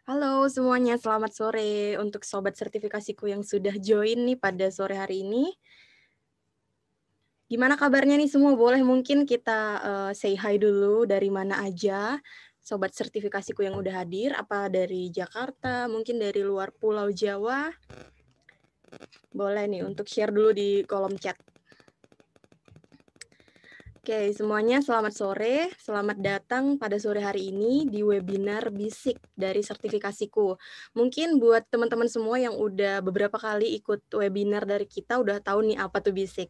Halo semuanya, selamat sore untuk sobat sertifikasiku yang sudah join nih pada sore hari ini. Gimana kabarnya nih semua? Boleh mungkin kita, say hi dulu dari mana aja, sobat sertifikasiku yang udah hadir, apa dari Jakarta, mungkin dari luar Pulau Jawa? Boleh nih untuk share dulu di kolom chat. Oke, semuanya selamat sore. Selamat datang pada sore hari ini di webinar Bisik dari sertifikasiku. Mungkin buat teman-teman semua yang udah beberapa kali ikut webinar dari kita udah tahu nih apa tuh Bisik.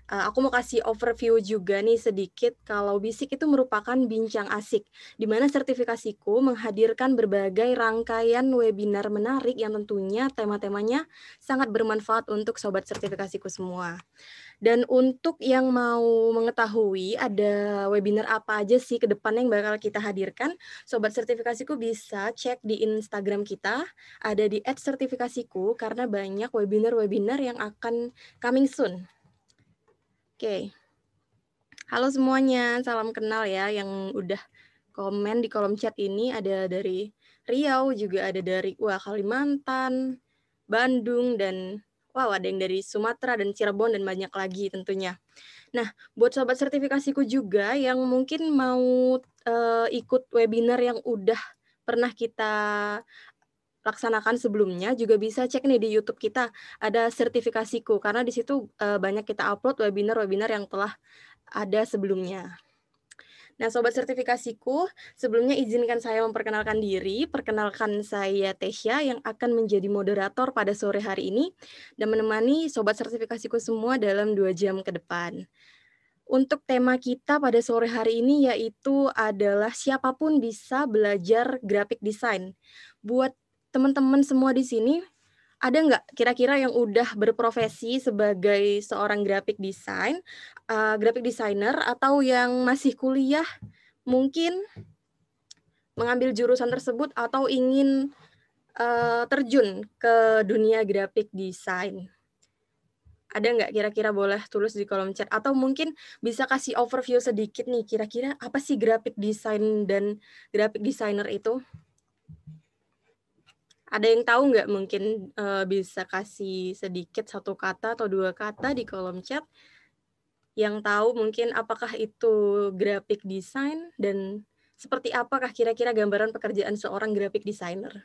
Aku mau kasih overview juga nih sedikit kalau Bisik itu merupakan bincang asik, di mana sertifikasiku menghadirkan berbagai rangkaian webinar menarik yang tentunya tema-temanya sangat bermanfaat untuk sobat sertifikasiku semua. Dan untuk yang mau mengetahui ada webinar apa aja sih ke depannya yang bakal kita hadirkan, sobat sertifikasiku bisa cek di Instagram kita, ada di @sertifikasiku karena banyak webinar-webinar yang akan coming soon. Oke. Halo semuanya, salam kenal ya yang udah komen di kolom chat ini ada dari Riau, juga ada dari Kalimantan, Bandung, dan wow ada yang dari Sumatera dan Cirebon dan banyak lagi tentunya. Nah, buat sobat sertifikasiku juga yang mungkin mau, ikut webinar yang udah pernah kita laksanakan sebelumnya, juga bisa cek nih di YouTube kita, ada sertifikasiku, karena di situ, banyak kita upload webinar-webinar yang telah ada sebelumnya. Nah, sobat sertifikasiku, sebelumnya izinkan saya memperkenalkan diri. Perkenalkan saya Tesya yang akan menjadi moderator pada sore hari ini dan menemani sobat sertifikasiku semua dalam 2 jam ke depan. Untuk tema kita pada sore hari ini yaitu adalah siapapun bisa belajar graphic design. Buat teman-teman semua di sini, ada nggak kira-kira yang udah berprofesi sebagai seorang graphic designer atau yang masih kuliah mungkin mengambil jurusan tersebut atau ingin, terjun ke dunia graphic design? Ada nggak kira-kira boleh tulis di kolom chat atau mungkin bisa kasih overview sedikit nih, kira-kira apa sih graphic design dan graphic designer itu? Ada yang tahu nggak mungkin, bisa kasih sedikit 1 kata atau 2 kata di kolom chat, yang tahu mungkin apakah itu graphic design dan seperti apakah kira-kira gambaran pekerjaan seorang graphic designer?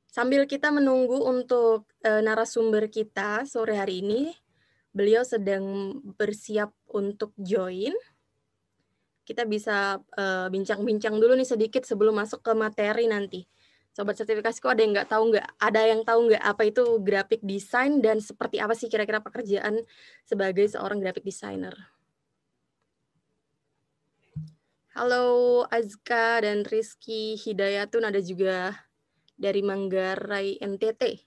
Sambil kita menunggu untuk, narasumber kita sore hari ini, beliau sedang bersiap untuk join. Kita bisa, bincang-bincang dulu nih sedikit sebelum masuk ke materi nanti. Sobat sertifikasiku ada yang tahu nggak apa itu graphic design dan seperti apa sih kira-kira pekerjaan sebagai seorang graphic designer? Halo Azka dan Rizky Hidayatun, ada juga dari Manggarai NTT.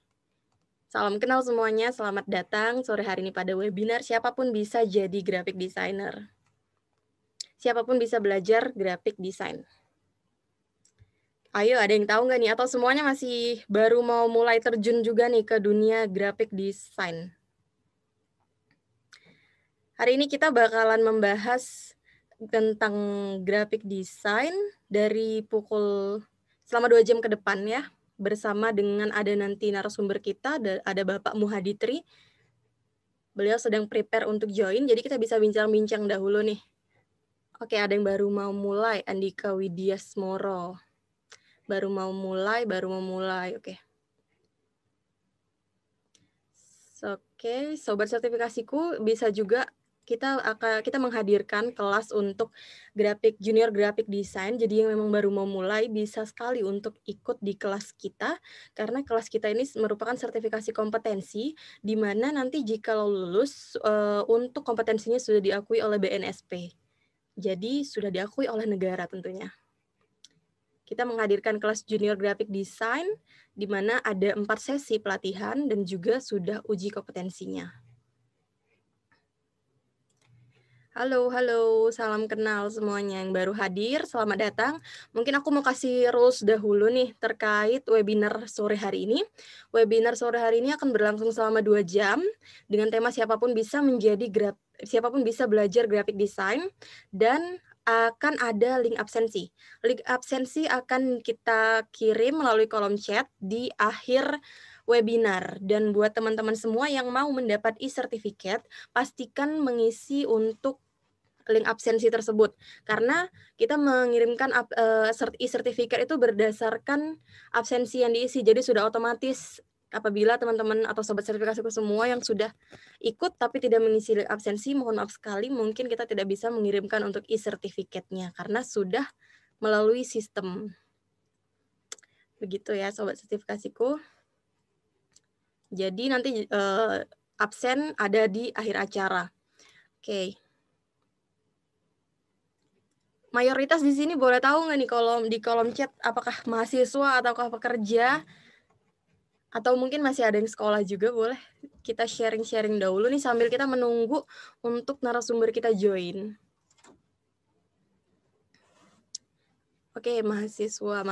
Salam kenal semuanya, selamat datang sore hari ini pada webinar Siapapun Bisa Jadi Graphic Designer. Siapapun bisa belajar graphic design. Ayo, ada yang tahu nggak nih? Atau semuanya masih baru mau mulai terjun juga nih ke dunia graphic design? Hari ini kita bakalan membahas tentang graphic design dari selama 2 jam ke depan ya, bersama dengan ada nanti narasumber kita, ada Bapak Muhaditri. Beliau sedang prepare untuk join, jadi kita bisa bincang-bincang dahulu nih. Oke, ada yang baru mau mulai, Andika Widyasmoro. Baru mau mulai, oke. Oke, sobat sertifikasiku bisa juga kita menghadirkan kelas untuk junior graphic design. Jadi yang memang baru mau mulai bisa sekali untuk ikut di kelas kita karena kelas kita ini merupakan sertifikasi kompetensi di mana nanti jika lo lulus untuk kompetensinya sudah diakui oleh BNSP. Jadi sudah diakui oleh negara tentunya. Kita menghadirkan kelas junior graphic design, di mana ada 4 sesi pelatihan dan juga sudah uji kompetensinya. Halo, salam kenal semuanya yang baru hadir, selamat datang. Mungkin aku mau kasih rules dahulu nih terkait webinar sore hari ini. Webinar sore hari ini akan berlangsung selama 2 jam dengan tema siapapun bisa belajar graphic design dan akan ada link absensi. Link absensi akan kita kirim melalui kolom chat di akhir webinar. Dan buat teman-teman semua yang mau mendapat e-certificate, pastikan mengisi untuk link absensi tersebut. Karena kita mengirimkan e-certificate itu berdasarkan absensi yang diisi. Jadi sudah otomatis apabila teman-teman atau sobat sertifikasiku semua yang sudah ikut tapi tidak mengisi link absensi, mohon maaf sekali, mungkin kita tidak bisa mengirimkan untuk e-certificate-nya karena sudah melalui sistem. Begitu ya sobat sertifikasiku. Jadi nanti absen ada di akhir acara. Oke. Mayoritas di sini boleh tahu nggak nih di kolom chat apakah mahasiswa ataukah pekerja? Atau mungkin masih ada yang sekolah juga, boleh kita sharing-sharing dahulu nih sambil kita menunggu untuk narasumber kita join. Oke, mahasiswa.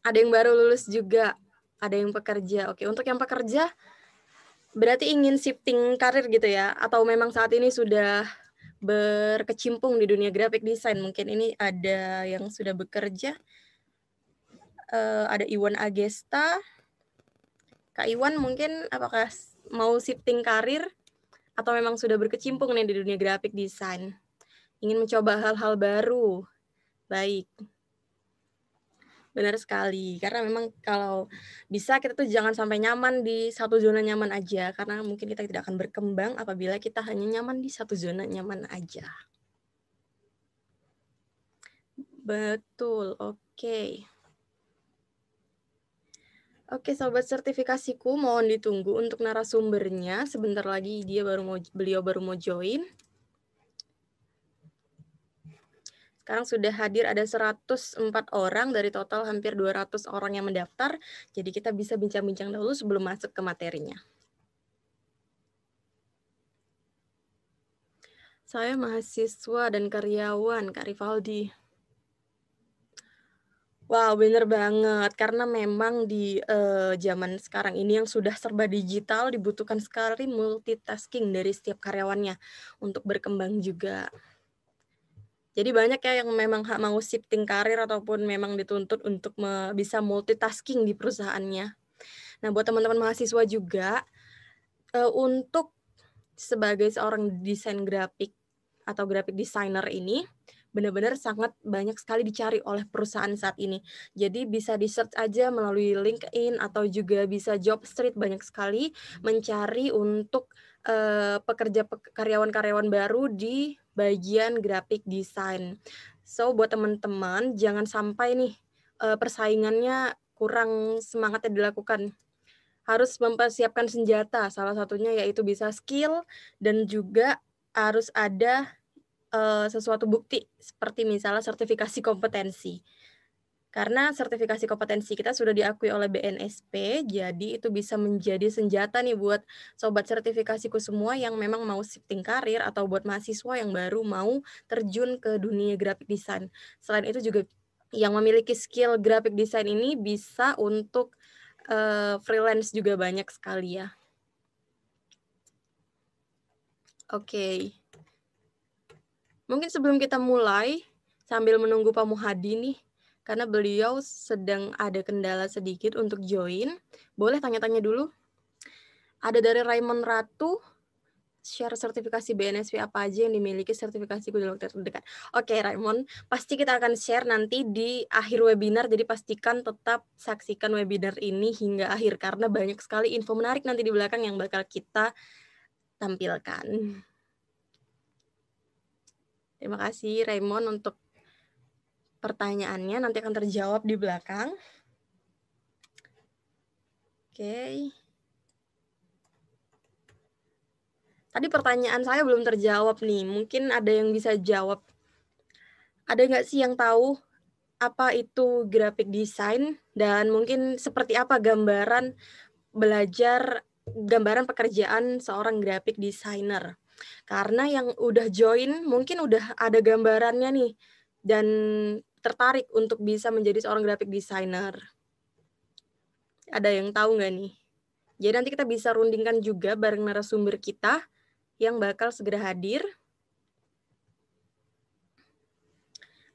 Ada yang baru lulus juga, ada yang pekerja. Oke, untuk yang pekerja berarti ingin shifting karir gitu ya? Atau memang saat ini sudah berkecimpung di dunia graphic design? Mungkin ini ada yang sudah bekerja. Ada Iwan Agesta. Kak Iwan mungkin apakah mau shifting karir atau memang sudah berkecimpung nih di dunia graphic design? Ingin mencoba hal-hal baru. Baik. Benar sekali. Karena memang kalau bisa kita tuh jangan sampai nyaman di satu zona nyaman aja. Karena mungkin kita tidak akan berkembang apabila kita hanya nyaman di satu zona nyaman aja. Betul, oke. Oke, sobat sertifikasiku, mohon ditunggu untuk narasumbernya. Sebentar lagi beliau baru mau join. Sekarang sudah hadir ada 104 orang dari total hampir 200 orang yang mendaftar. Jadi kita bisa bincang-bincang dahulu sebelum masuk ke materinya. Saya mahasiswa dan karyawan, Kak Rivaldi. Wow, bener banget. Karena memang di zaman sekarang ini yang sudah serba digital, dibutuhkan sekali multitasking dari setiap karyawannya untuk berkembang juga. Jadi banyak ya yang memang mau shifting karir ataupun memang dituntut untuk bisa multitasking di perusahaannya. Nah, buat teman-teman mahasiswa juga, untuk sebagai seorang desain grafik atau graphic designer ini, benar-benar sangat banyak sekali dicari oleh perusahaan saat ini. Jadi bisa di-search aja melalui LinkedIn atau juga bisa Jobstreet, banyak sekali mencari untuk karyawan-karyawan baru di bagian graphic design. So, buat teman-teman, jangan sampai nih persaingannya kurang semangatnya dilakukan. Harus mempersiapkan senjata, salah satunya yaitu bisa skill dan juga harus ada sesuatu bukti seperti misalnya sertifikasi kompetensi. Karena sertifikasi kompetensi kita sudah diakui oleh BNSP, jadi itu bisa menjadi senjata nih buat sobat sertifikasiku semua yang memang mau shifting karir atau buat mahasiswa yang baru mau terjun ke dunia graphic design. Selain itu juga yang memiliki skill graphic design ini bisa untuk freelance juga banyak sekali ya. Oke. Mungkin sebelum kita mulai, sambil menunggu Pak Muhadi nih, karena beliau sedang ada kendala sedikit untuk join. Boleh tanya-tanya dulu? Ada dari Raymond Ratu, share sertifikasi BNSP apa aja yang dimiliki sertifikasiku dalam waktu terdekat. Oke, Raymond, pasti kita akan share nanti di akhir webinar, jadi pastikan tetap saksikan webinar ini hingga akhir, karena banyak sekali info menarik nanti di belakang yang bakal kita tampilkan. Terima kasih Raymond untuk pertanyaannya, nanti akan terjawab di belakang. Oke. Tadi pertanyaan saya belum terjawab nih, mungkin ada yang bisa jawab. Ada nggak sih yang tahu apa itu graphic design dan mungkin seperti apa gambaran pekerjaan seorang graphic designer? Karena yang udah join mungkin udah ada gambarannya nih dan tertarik untuk bisa menjadi seorang graphic designer. Ada yang tahu nggak nih? Jadi nanti kita bisa rundingkan juga bareng narasumber kita yang bakal segera hadir.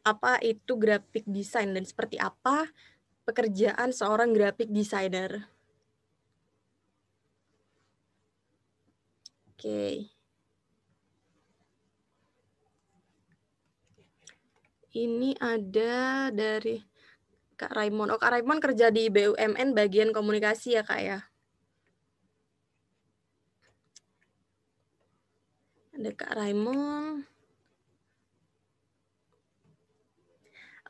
apa itu graphic design dan seperti apa pekerjaan seorang graphic designer. Oke. Ini ada dari Kak Raimon. Oh, Kak Raimon kerja di BUMN bagian komunikasi ya, Kak, ya? Ada Kak Raimon.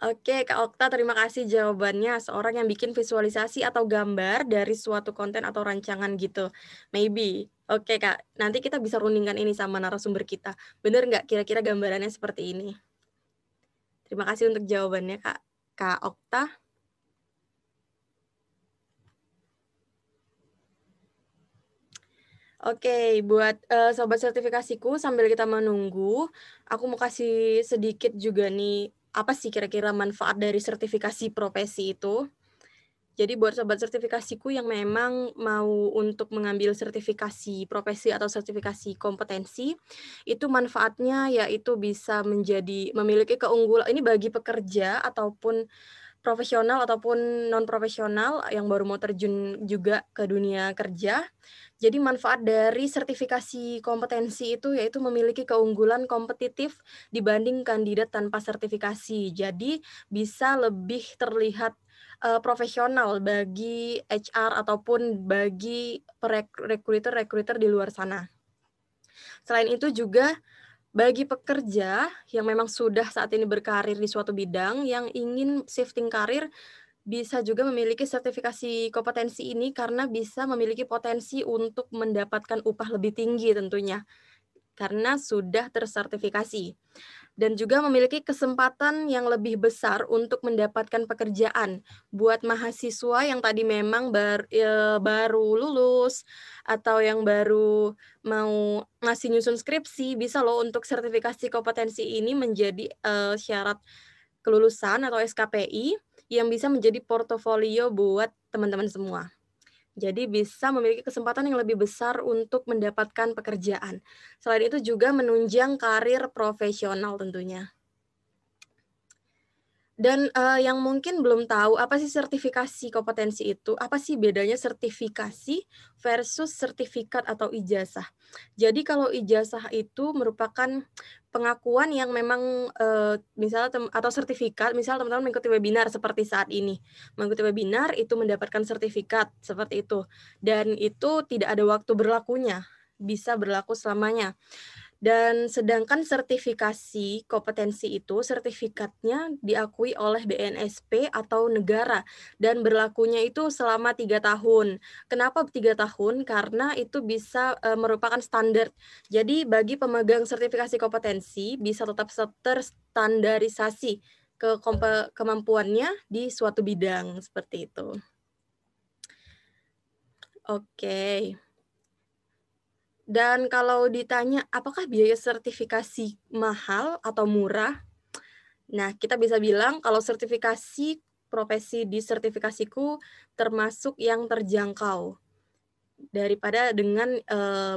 Oke, Kak Okta, terima kasih jawabannya. Seorang yang bikin visualisasi atau gambar dari suatu konten atau rancangan gitu. Maybe. Oke, Kak. Nanti kita bisa rundingkan ini sama narasumber kita. Bener nggak kira-kira gambarannya seperti ini? Terima kasih untuk jawabannya, Kak. Kak Okta. Oke, buat, sobat sertifikasiku sambil kita menunggu, aku mau kasih sedikit juga nih, apa sih kira-kira manfaat dari sertifikasi profesi itu. Jadi buat sobat sertifikasiku yang memang mau untuk mengambil sertifikasi profesi atau sertifikasi kompetensi, itu manfaatnya yaitu bisa memiliki keunggulan ini bagi pekerja ataupun profesional ataupun non profesional yang baru mau terjun juga ke dunia kerja. Jadi manfaat dari sertifikasi kompetensi itu yaitu memiliki keunggulan kompetitif dibanding kandidat tanpa sertifikasi. Jadi bisa lebih terlihat, profesional bagi HR ataupun bagi recruiter di luar sana. Selain itu juga bagi pekerja yang memang sudah saat ini berkarir di suatu bidang yang ingin shifting karir bisa juga memiliki sertifikasi kompetensi ini karena bisa memiliki potensi untuk mendapatkan upah lebih tinggi tentunya, karena sudah tersertifikasi. Dan juga memiliki kesempatan yang lebih besar untuk mendapatkan pekerjaan. Buat mahasiswa yang tadi memang baru lulus atau yang baru mau ngasih nyusun skripsi, bisa loh untuk sertifikasi kompetensi ini menjadi, syarat kelulusan atau SKPI yang bisa menjadi portofolio buat teman-teman semua. Jadi bisa memiliki kesempatan yang lebih besar untuk mendapatkan pekerjaan. Selain itu juga menunjang karir profesional tentunya. Dan, yang mungkin belum tahu apa sih sertifikasi kompetensi itu, apa sih bedanya sertifikasi versus sertifikat atau ijazah. Jadi kalau ijazah itu merupakan pengakuan yang memang, misalnya atau sertifikat, misal teman-teman mengikuti webinar seperti saat ini. Mengikuti webinar itu mendapatkan sertifikat, seperti itu. Dan itu tidak ada waktu berlakunya, bisa berlaku selamanya. Dan sedangkan sertifikasi kompetensi itu, sertifikatnya diakui oleh BNSP atau negara dan berlakunya itu selama 3 tahun. Kenapa 3 tahun? Karena itu bisa, merupakan standar. Jadi bagi pemegang sertifikasi kompetensi bisa tetap terstandarisasi kemampuannya di suatu bidang, seperti itu. Oke. Dan kalau ditanya apakah biaya sertifikasi mahal atau murah? Nah, kita bisa bilang kalau sertifikasi profesi di sertifikasiku termasuk yang terjangkau daripada dengan,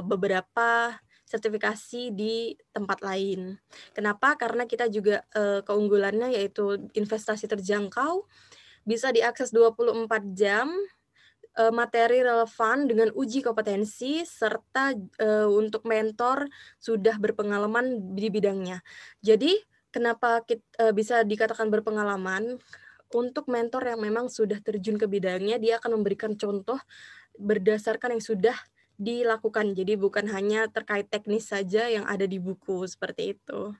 beberapa sertifikasi di tempat lain. Kenapa? Karena kita juga, keunggulannya yaitu investasi terjangkau, bisa diakses 24 jam, materi relevan dengan uji kompetensi, serta, untuk mentor sudah berpengalaman di bidangnya. Jadi, kenapa bisa dikatakan berpengalaman, untuk mentor yang memang sudah terjun ke bidangnya, dia akan memberikan contoh berdasarkan yang sudah dilakukan. Jadi bukan hanya terkait teknis saja yang ada di buku, seperti itu.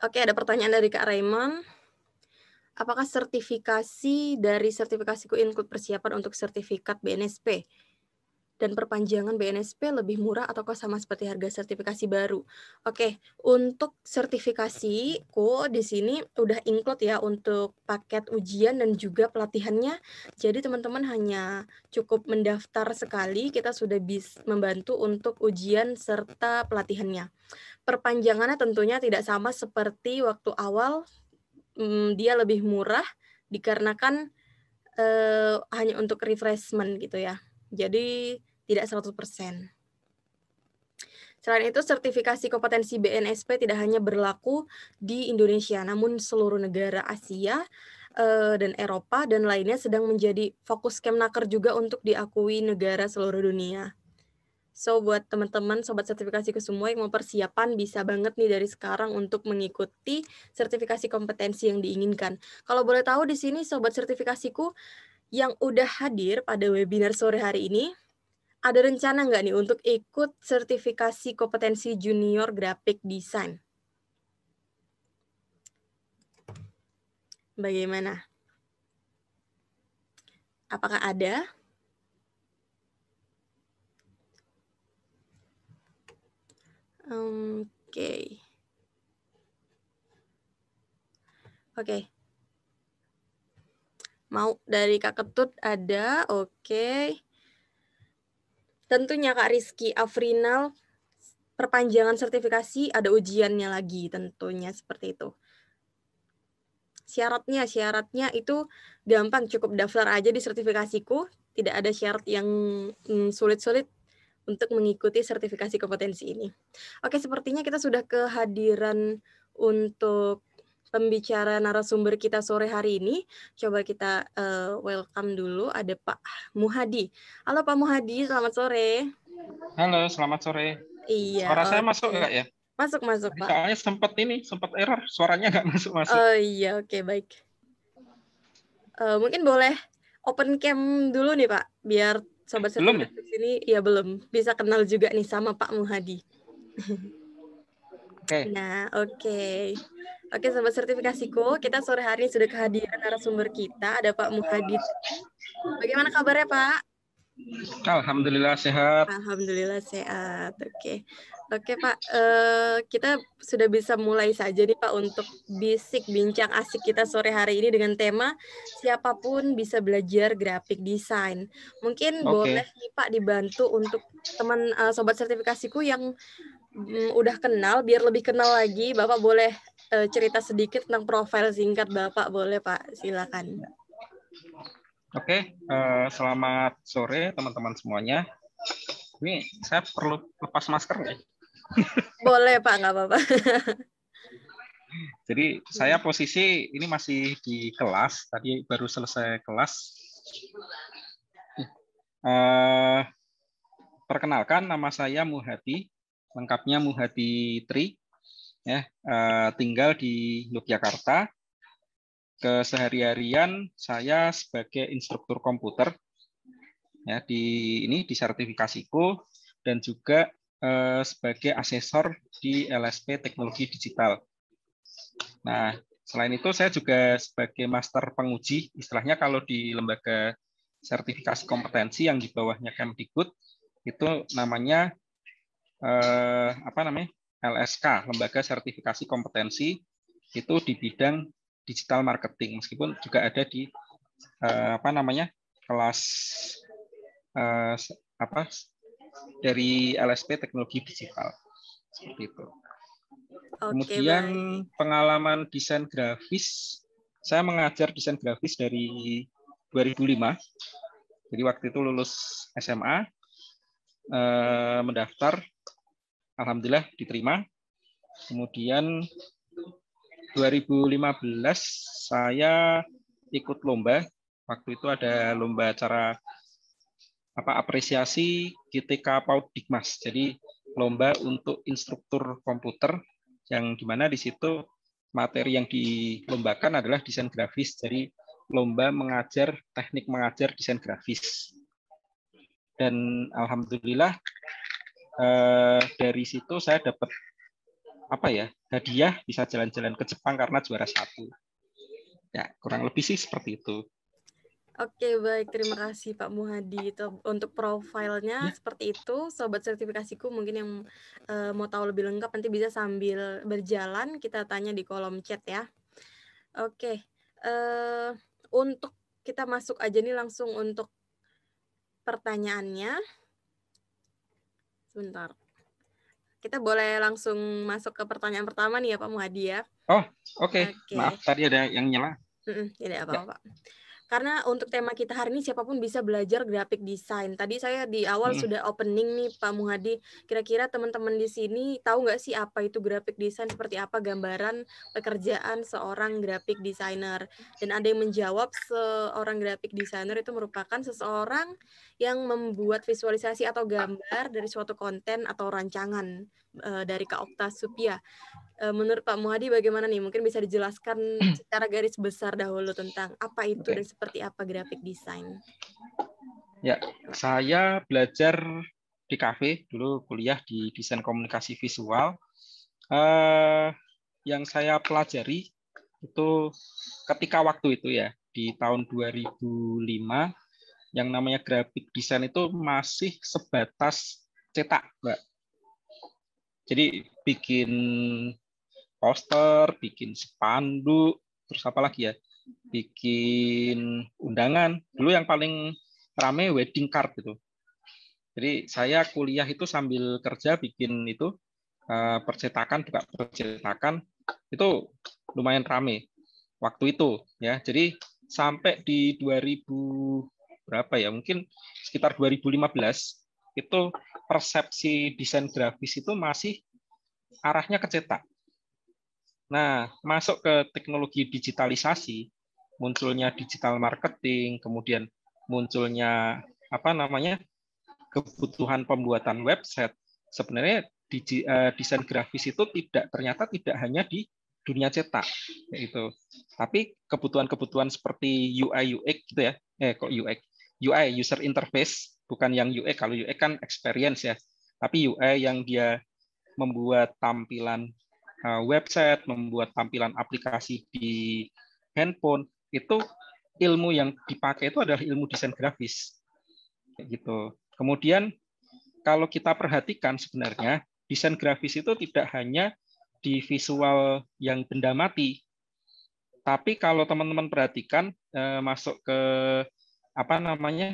Oke, ada pertanyaan dari Kak Raymond. Apakah sertifikasi dari sertifikasiku include persiapan untuk sertifikat BNSP? Dan perpanjangan BNSP lebih murah ataukah sama seperti harga sertifikasi baru? Oke, untuk sertifikasiku di sini udah include ya untuk paket ujian dan juga pelatihannya. Jadi teman-teman hanya cukup mendaftar sekali, kita sudah bisa membantu untuk ujian serta pelatihannya. Perpanjangannya tentunya tidak sama seperti waktu awal, dia lebih murah dikarenakan, hanya untuk refreshment gitu ya. Jadi tidak 100%. Selain itu, sertifikasi kompetensi BNSP tidak hanya berlaku di Indonesia, namun seluruh negara Asia dan Eropa dan lainnya sedang menjadi fokus Kemnaker juga untuk diakui negara seluruh dunia. So, buat teman-teman sobat sertifikasiku semua yang mau persiapan, bisa banget nih dari sekarang untuk mengikuti sertifikasi kompetensi yang diinginkan. Kalau boleh tahu di sini sobat sertifikasiku yang udah hadir pada webinar sore hari ini, ada rencana nggak nih untuk ikut sertifikasi kompetensi junior graphic design? Bagaimana? Apakah ada? Oke. Oke. Mau dari Kak Ketut ada, oke. Tentunya Kak Rizky Afrinal, perpanjangan sertifikasi ada ujiannya lagi tentunya seperti itu. Syaratnya itu gampang, cukup daftar aja di sertifikasiku, tidak ada syarat yang sulit-sulit untuk mengikuti sertifikasi kompetensi ini. Oke, sepertinya kita sudah kehadiran untuk pembicara narasumber kita sore hari ini. Coba kita welcome dulu, ada Pak Muhadi. Halo Pak Muhadi, selamat sore. Halo, selamat sore. Iya, Suara saya masuk nggak ya? Masuk, Tadi Pak. soalnya sempat error, suaranya nggak masuk. Oh iya, oke, baik. Mungkin boleh open cam dulu nih Pak, biar sobat sertifikasi di sini ya belum bisa kenal juga nih sama Pak Muhadi. Oke. Nah, oke. Oke, sobat sertifikasiku, kita sore hari ini sudah kehadiran narasumber kita, ada Pak Muhadi. Bagaimana kabarnya, Pak? Alhamdulillah sehat. Alhamdulillah sehat. Oke. Oke, Pak. Kita sudah bisa mulai saja nih, Pak, untuk bincang asik kita sore hari ini dengan tema siapapun bisa belajar graphic design. Mungkin boleh nih, Pak, dibantu untuk teman sobat sertifikasiku yang udah kenal, biar lebih kenal lagi, Bapak boleh cerita sedikit tentang profil singkat Bapak, boleh Pak? Silakan. Oke, selamat sore teman-teman semuanya. Ini saya perlu lepas masker nggak? Boleh Pak, nggak apa-apa. Jadi saya posisi ini masih di kelas, tadi baru selesai kelas. Perkenalkan, nama saya Muhadi, lengkapnya Muhadi Tri, ya, tinggal di Yogyakarta. Kesehari-harian saya sebagai instruktur komputer, ya, di sertifikasiku, dan juga sebagai asesor di LSP Teknologi Digital. Nah, selain itu saya juga sebagai master penguji, istilahnya kalau di lembaga sertifikasi kompetensi yang di bawahnya Kemdikbud itu namanya LSK, Lembaga Sertifikasi Kompetensi, itu di bidang digital marketing, meskipun juga ada di kelas dari LSP Teknologi Digital, seperti itu. Kemudian pengalaman desain grafis, saya mengajar desain grafis dari 2005. Jadi waktu itu lulus SMA, mendaftar, alhamdulillah diterima. Kemudian 2015 saya ikut lomba. Waktu itu ada lomba acara apresiasi GTK PAUD Dikmas. Jadi lomba untuk instruktur komputer, yang dimana di situ materi yang dilombakan adalah desain grafis. Jadi lomba mengajar teknik mengajar desain grafis. Dan alhamdulillah dari situ saya dapat hadiah bisa jalan-jalan ke Jepang karena juara 1. Ya, kurang lebih sih seperti itu. Oke, baik. Terima kasih Pak Muhadi. Untuk profilnya seperti itu. Sobat sertifikasiku mungkin yang mau tahu lebih lengkap nanti bisa sambil berjalan kita tanya di kolom chat ya. Oke. Untuk kita masuk aja nih langsung untuk pertanyaannya. Sebentar. Kita boleh langsung masuk ke pertanyaan pertama nih ya Pak Muhadi ya. Oh, oke. Maaf, tadi ada yang nyala. Tidak apa-apa. Karena untuk tema kita hari ini siapapun bisa belajar graphic design. Tadi saya di awal sudah opening nih Pak Muhadi. Kira-kira teman-teman di sini tahu nggak sih apa itu graphic design, seperti apa gambaran pekerjaan seorang graphic designer? Dan ada yang menjawab seorang graphic designer itu merupakan seseorang yang membuat visualisasi atau gambar dari suatu konten atau rancangan dari Kak Okta Supia. Menurut Pak Muhadi bagaimana nih? Mungkin bisa dijelaskan secara garis besar dahulu tentang apa itu dan seperti apa graphic design. Ya, saya belajar di kafe dulu, kuliah di desain komunikasi visual. Yang saya pelajari itu ketika waktu itu ya, di tahun 2005, yang namanya graphic design itu masih sebatas cetak, Mbak. Jadi bikin poster, bikin spanduk, terus apa lagi ya? Bikin undangan. Dulu yang paling rame wedding card gitu. Jadi saya kuliah itu sambil kerja bikin itu percetakan, buka percetakan itu lumayan rame waktu itu ya. Jadi sampai di 2000 berapa ya? Mungkin sekitar 2015 itu persepsi desain grafis itu masih arahnya ke cetak. Nah, masuk ke teknologi digitalisasi, munculnya digital marketing, kemudian munculnya apa namanya kebutuhan pembuatan website. Sebenarnya desain grafis itu ternyata tidak hanya di dunia cetak, yaitu, tapi kebutuhan-kebutuhan seperti UI UX gitu ya, kok UX, UI user interface, bukan yang UX. Kalau UX kan experience ya, tapi UI yang dia membuat tampilan website, membuat tampilan aplikasi di handphone, itu ilmu yang dipakai itu adalah ilmu desain grafis. Gitu. Kemudian kalau kita perhatikan sebenarnya desain grafis itu tidak hanya di visual yang benda mati, tapi kalau teman-teman perhatikan masuk ke apa namanya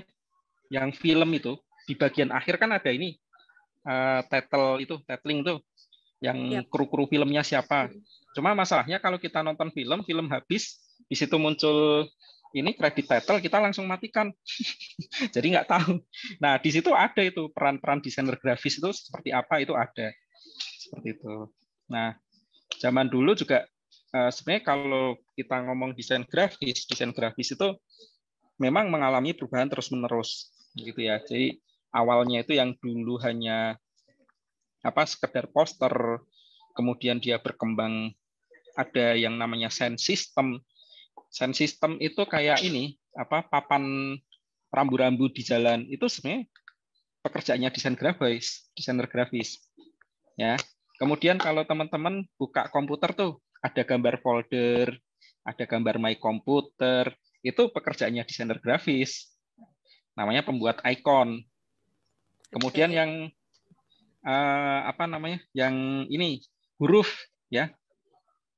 yang film itu di bagian akhir kan ada ini titling itu yang kru-kru filmnya siapa. Cuma masalahnya kalau kita nonton film habis, di situ muncul ini kredit title, kita langsung matikan. Jadi nggak tahu. Nah, di situ ada itu peran-peran desainer grafis itu seperti apa, itu ada. Seperti itu. Nah, zaman dulu juga sebenarnya kalau kita ngomong desain grafis itu memang mengalami perubahan terus-menerus gitu ya. Jadi awalnya itu yang dulu hanya sekedar poster, kemudian dia berkembang ada yang namanya sound system. Sound system itu kayak ini papan rambu-rambu di jalan, itu sebenarnya pekerjaannya desainer grafis ya. Kemudian kalau teman-teman buka komputer tuh ada gambar folder, ada gambar my komputer, itu pekerjaannya desainer grafis, namanya pembuat icon. Kemudian yang yang ini huruf ya,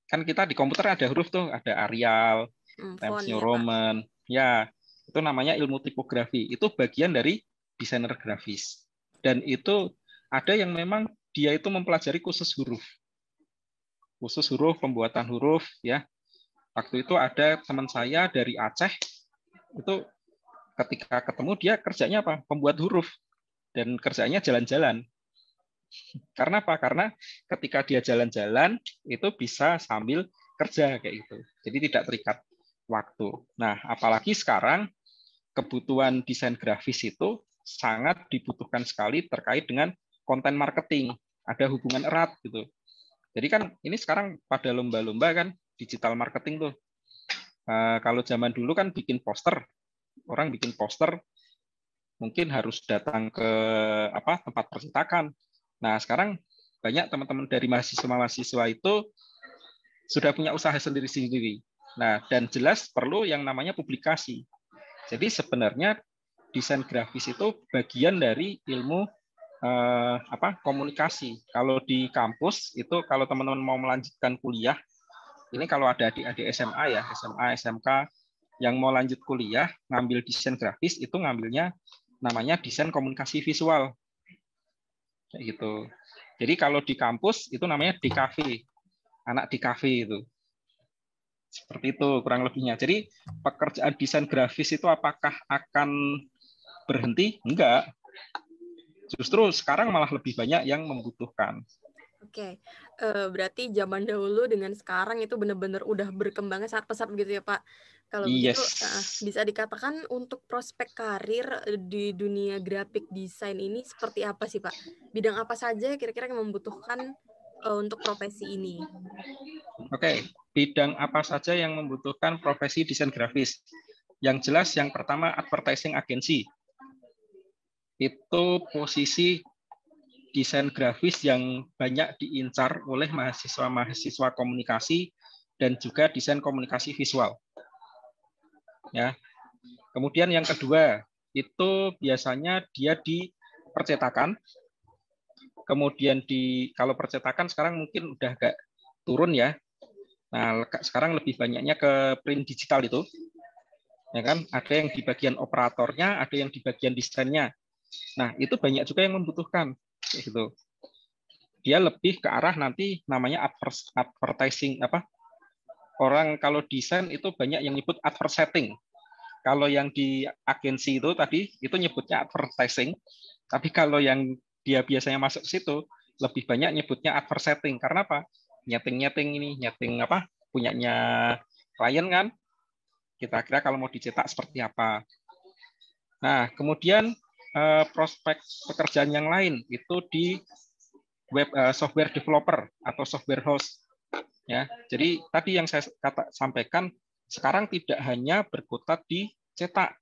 kan kita di komputer ada huruf tuh, ada Arial, Times New Roman ya, itu namanya ilmu tipografi, itu bagian dari desainer grafis. Dan itu ada yang memang dia itu mempelajari khusus huruf, pembuatan huruf ya. Waktu itu ada teman saya dari Aceh, itu ketika ketemu dia kerjanya apa? Pembuat huruf, dan kerjanya jalan-jalan. Karena apa? Karena ketika dia jalan-jalan itu bisa sambil kerja kayak gitu. Jadi tidak terikat waktu. Nah, apalagi sekarang kebutuhan desain grafis itu sangat dibutuhkan sekali terkait dengan konten marketing. Ada hubungan erat gitu. Jadi kan ini sekarang pada lomba-lomba kan digital marketing tuh. Kalau zaman dulu kan bikin poster, orang bikin poster mungkin harus datang ke tempat percetakan. Nah, sekarang banyak teman-teman dari mahasiswa-mahasiswa itu sudah punya usaha sendiri-sendiri. Nah, dan jelas perlu yang namanya publikasi. Jadi sebenarnya desain grafis itu bagian dari ilmu komunikasi. Kalau di kampus itu kalau teman-teman mau melanjutkan kuliah, ini kalau ada adik-adik SMA ya, SMA, SMK yang mau lanjut kuliah ngambil desain grafis, itu ngambilnya namanya desain komunikasi visual. Kayak gitu. Jadi kalau di kampus itu namanya DKV, anak DKV itu. Seperti itu kurang lebihnya. Jadi pekerjaan desain grafis itu apakah akan berhenti? Enggak. Justru sekarang malah lebih banyak yang membutuhkan. Oke, berarti zaman dahulu dengan sekarang itu benar-benar udah berkembangnya sangat pesat gitu ya Pak. Kalau begitu, Yes. bisa dikatakan untuk prospek karir di dunia graphic design ini seperti apa sih Pak? Bidang apa saja kira-kira yang membutuhkan untuk profesi ini? Oke, bidang apa saja yang membutuhkan profesi desain grafis? Yang jelas yang pertama advertising agency. Itu posisi desain grafis yang banyak diincar oleh mahasiswa-mahasiswa komunikasi dan juga desain komunikasi visual. Ya. Kemudian yang kedua, itu biasanya dia di percetakan. Kemudian kalau percetakan sekarang mungkin udah agak turun ya. Nah, sekarang lebih banyaknya ke print digital itu. Ya kan? Ada yang di bagian operatornya, ada yang di bagian desainnya. Nah, itu banyak juga yang membutuhkan gitu. Dia lebih ke arah nanti namanya advertising apa? Orang kalau desain itu banyak yang nyebut advertising. Kalau yang di agensi itu tadi itu nyebutnya advertising, tapi kalau yang dia biasanya masuk ke situ lebih banyak nyebutnya advertising. Karena apa? Nyeting apa? Punyanya klien kan. Kita kira kalau mau dicetak seperti apa. Nah, kemudian prospek pekerjaan yang lain itu di web software developer atau software house. Ya, jadi tadi yang saya sampaikan sekarang tidak hanya berkutat di cetak,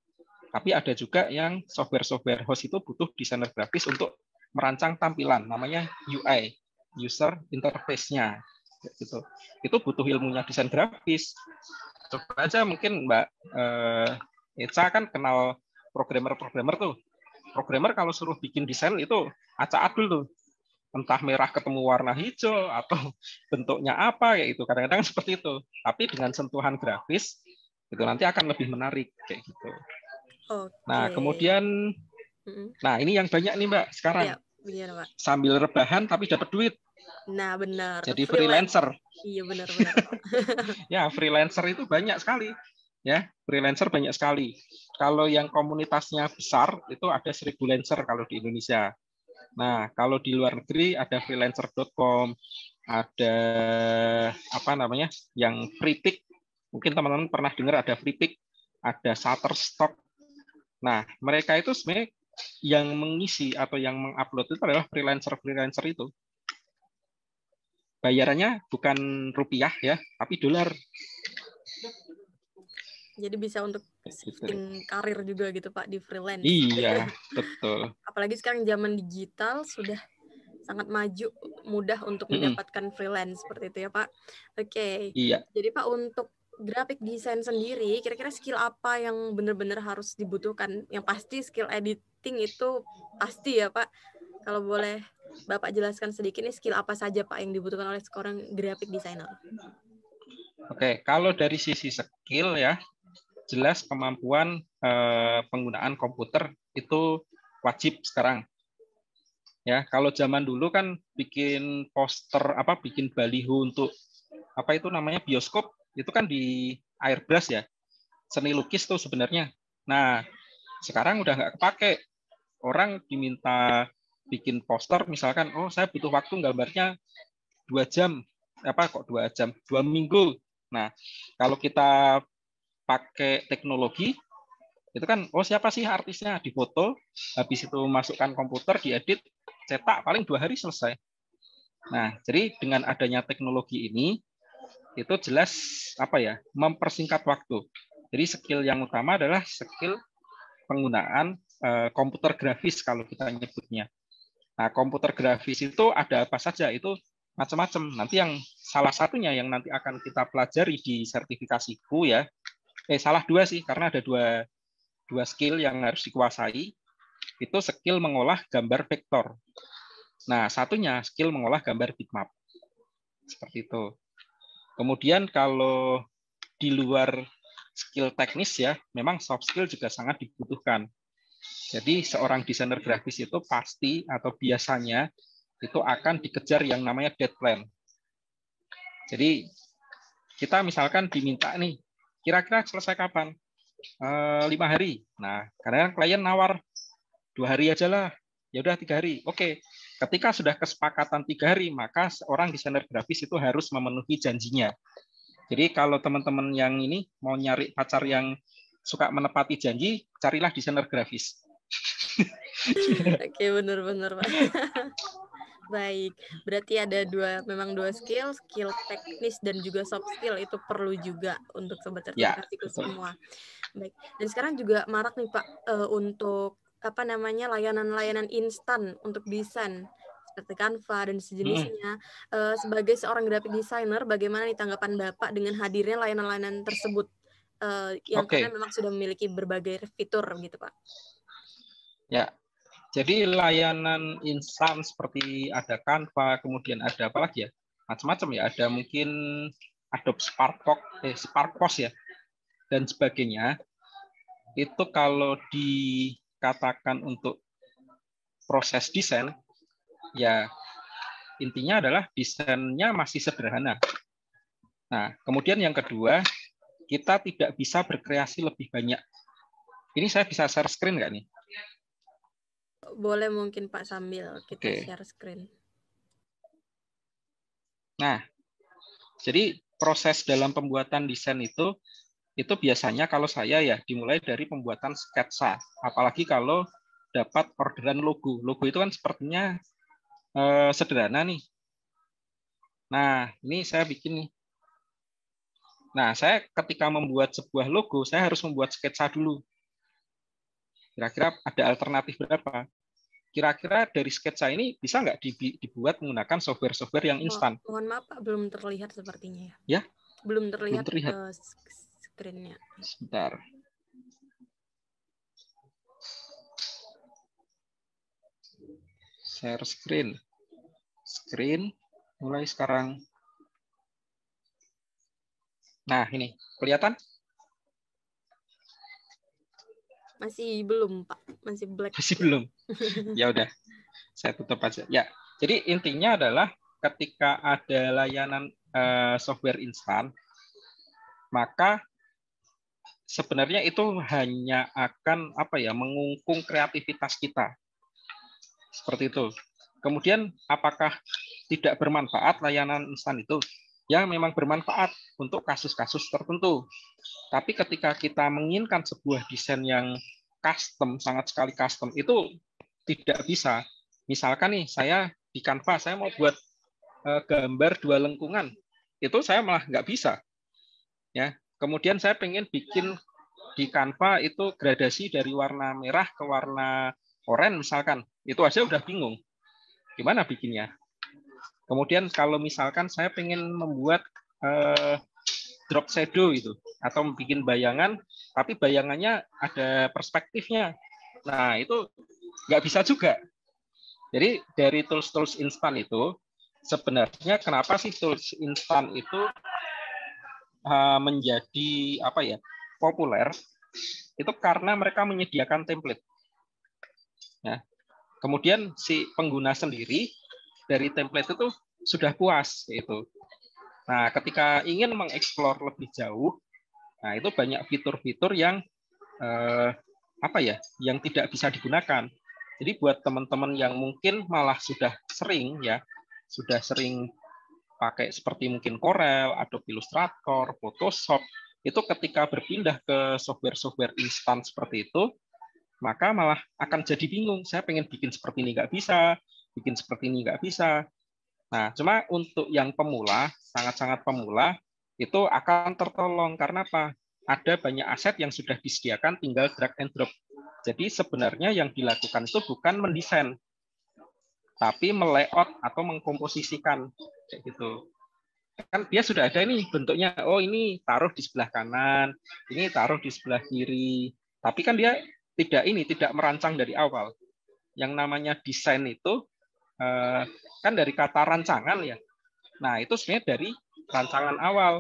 tapi ada juga yang software house itu butuh desainer grafis untuk merancang tampilan, namanya UI, user interface-nya. Gitu. Itu butuh ilmunya desain grafis. Coba aja mungkin Mbak Eca kan kenal programmer tuh. Programmer kalau suruh bikin desain itu acak adul tuh. Entah merah ketemu warna hijau atau bentuknya apa kayak itu. Kadang-kadang seperti itu. Tapi dengan sentuhan grafis itu nanti akan lebih menarik kayak gitu. Nah, Oke. kemudian nah ini yang banyak nih Mbak sekarang. Ya, benar Pak. Sambil rebahan tapi dapat duit. Nah, benar. Jadi Freelance. freelancer. Iya, benar-benar Pak. Ya, freelancer itu banyak sekali. Ya, freelancer banyak sekali. Kalau yang komunitasnya besar itu ada 1.000 lancer kalau di Indonesia. Nah, kalau di luar negeri ada freelancer.com, ada apa namanya? Yang Freepik. Mungkin teman-teman pernah dengar ada Freepik, ada Shutterstock. Nah, mereka itu sebenarnya yang mengisi atau yang mengupload itu adalah freelancer itu. Bayarannya bukan rupiah ya, tapi dolar. Jadi bisa untuk shifting karir juga gitu Pak di freelance. Iya, betul. Apalagi sekarang zaman digital sudah sangat maju, mudah untuk mendapatkan freelance seperti itu ya Pak. Oke. Iya. Jadi Pak untuk graphic design sendiri, kira-kira skill apa yang benar-benar harus dibutuhkan? Yang pasti skill editing itu pasti ya Pak. Kalau boleh Bapak jelaskan sedikit nih skill apa saja Pak yang dibutuhkan oleh seorang graphic designer? Oke, kalau dari sisi skill ya, jelas kemampuan penggunaan komputer itu wajib sekarang. Ya, kalau zaman dulu kan bikin poster bikin baliho untuk apa itu namanya bioskop, itu kan di airbrush ya. Seni lukis tuh sebenarnya. Nah, sekarang udah nggak kepake. Orang diminta bikin poster misalkan, oh saya butuh waktu gambarnya 2 jam. Apa kok 2 jam? 2 minggu. Nah, kalau kita pakai teknologi itu kan siapa sih artisnya, difoto, habis itu masukkan komputer, diedit, cetak, paling 2 hari selesai. Nah, jadi dengan adanya teknologi ini itu jelas mempersingkat waktu. Jadi skill yang utama adalah skill penggunaan komputer grafis kalau kita nyebutnya. Nah, komputer grafis itu ada apa saja? Itu macam-macam. Nanti yang salah satunya yang nanti akan kita pelajari di sertifikasiku ya. Salah 2 sih, karena ada dua skill yang harus dikuasai. Itu skill mengolah gambar vektor. Nah, satunya skill mengolah gambar bitmap. Seperti itu. Kemudian kalau di luar skill teknis ya, memang soft skill juga sangat dibutuhkan. Jadi seorang desainer grafis itu pasti atau biasanya itu akan dikejar yang namanya deadline. Jadi kita misalkan diminta nih, kira-kira selesai kapan? 5 hari. Nah, kadang klien nawar 2 hari aja lah. Ya udah 3 hari. Oke. Ketika sudah kesepakatan 3 hari, maka seorang desainer grafis itu harus memenuhi janjinya. Jadi kalau teman-teman yang ini mau nyari pacar yang suka menepati janji, carilah desainer grafis. Oke, benar-benar, Pak. Baik, berarti ada memang dua skill teknis dan juga soft skill itu perlu juga untuk sobat Ya, sertifikasiku betul. semua. Baik, dan sekarang juga marak nih Pak untuk layanan-layanan instan untuk desain seperti Canva dan sejenisnya. Sebagai seorang graphic designer, bagaimana nih tanggapan Bapak dengan hadirnya layanan-layanan tersebut yang karena memang sudah memiliki berbagai fitur gitu Pak? Ya, jadi layanan instan seperti ada Canva, kemudian ada apa lagi ya? Macam-macam ya. Ada mungkin Adobe Sparkpost ya, dan sebagainya. Itu kalau dikatakan untuk proses desain, ya intinya adalah desainnya masih sederhana. Nah, kemudian yang kedua, kita tidak bisa berkreasi lebih banyak. Ini saya bisa share screen nggak nih? Boleh mungkin Pak sambil kita share screen. Nah, jadi proses dalam pembuatan desain itu biasanya kalau saya ya dimulai dari pembuatan sketsa. Apalagi kalau dapat orderan logo. Logo itu kan sepertinya sederhana nih. Nah, ini saya bikin nih. Nah, saya ketika membuat sebuah logo, saya harus membuat sketsa dulu. Kira-kira ada alternatif berapa? Kira-kira dari sketsa ini bisa nggak dibuat menggunakan software-software yang instan? Mohon maaf Pak, belum terlihat sepertinya ya. Ya? Belum terlihat, screen-nya. Sebentar. Share screen. Screen mulai sekarang. Nah, ini kelihatan? Masih belum, Pak. Masih black. Masih belum. Ya udah. Saya tutup aja. Ya. Jadi intinya adalah ketika ada layanan software instan, maka sebenarnya itu hanya akan mengungkung kreativitas kita. Seperti itu. Kemudian apakah tidak bermanfaat layanan instan itu? Ya memang bermanfaat untuk kasus-kasus tertentu. Tapi ketika kita menginginkan sebuah desain yang custom, sangat sekali custom, itu tidak bisa. Misalkan nih, saya di Canva, saya mau buat gambar 2 lengkungan. Itu saya malah nggak bisa. Ya. Kemudian saya pengen bikin di Canva itu gradasi dari warna merah ke warna oranye misalkan. Itu aja udah bingung. Gimana bikinnya? Kemudian kalau misalkan saya pengen membuat drop shadow itu atau bikin bayangan, tapi bayangannya ada perspektifnya. Nah itu nggak bisa juga. Jadi dari tools-tools instan itu sebenarnya kenapa sih tools instan itu menjadi populer? Itu karena mereka menyediakan template. Ya. Kemudian si pengguna sendiri dari template itu sudah puas gitu. Nah, ketika ingin mengeksplor lebih jauh, nah itu banyak fitur-fitur yang yang tidak bisa digunakan. Jadi buat teman-teman yang mungkin malah sudah sering pakai seperti mungkin Corel, Adobe Illustrator, Photoshop, itu ketika berpindah ke software-software instan seperti itu, maka malah akan jadi bingung. Saya pengen bikin seperti ini nggak bisa, bikin seperti ini nggak bisa. Nah, cuma untuk yang pemula, sangat-sangat pemula, itu akan tertolong. Karena apa? Ada banyak aset yang sudah disediakan, tinggal drag and drop. Jadi sebenarnya yang dilakukan itu bukan mendesain, tapi melayout atau mengkomposisikan. Kayak gitu. Kan dia sudah ada nih bentuknya. Oh, ini taruh di sebelah kanan, ini taruh di sebelah kiri. Tapi kan dia tidak merancang dari awal. Yang namanya desain itu kan dari kata rancangan ya. Nah, itu sebenarnya dari rancangan awal.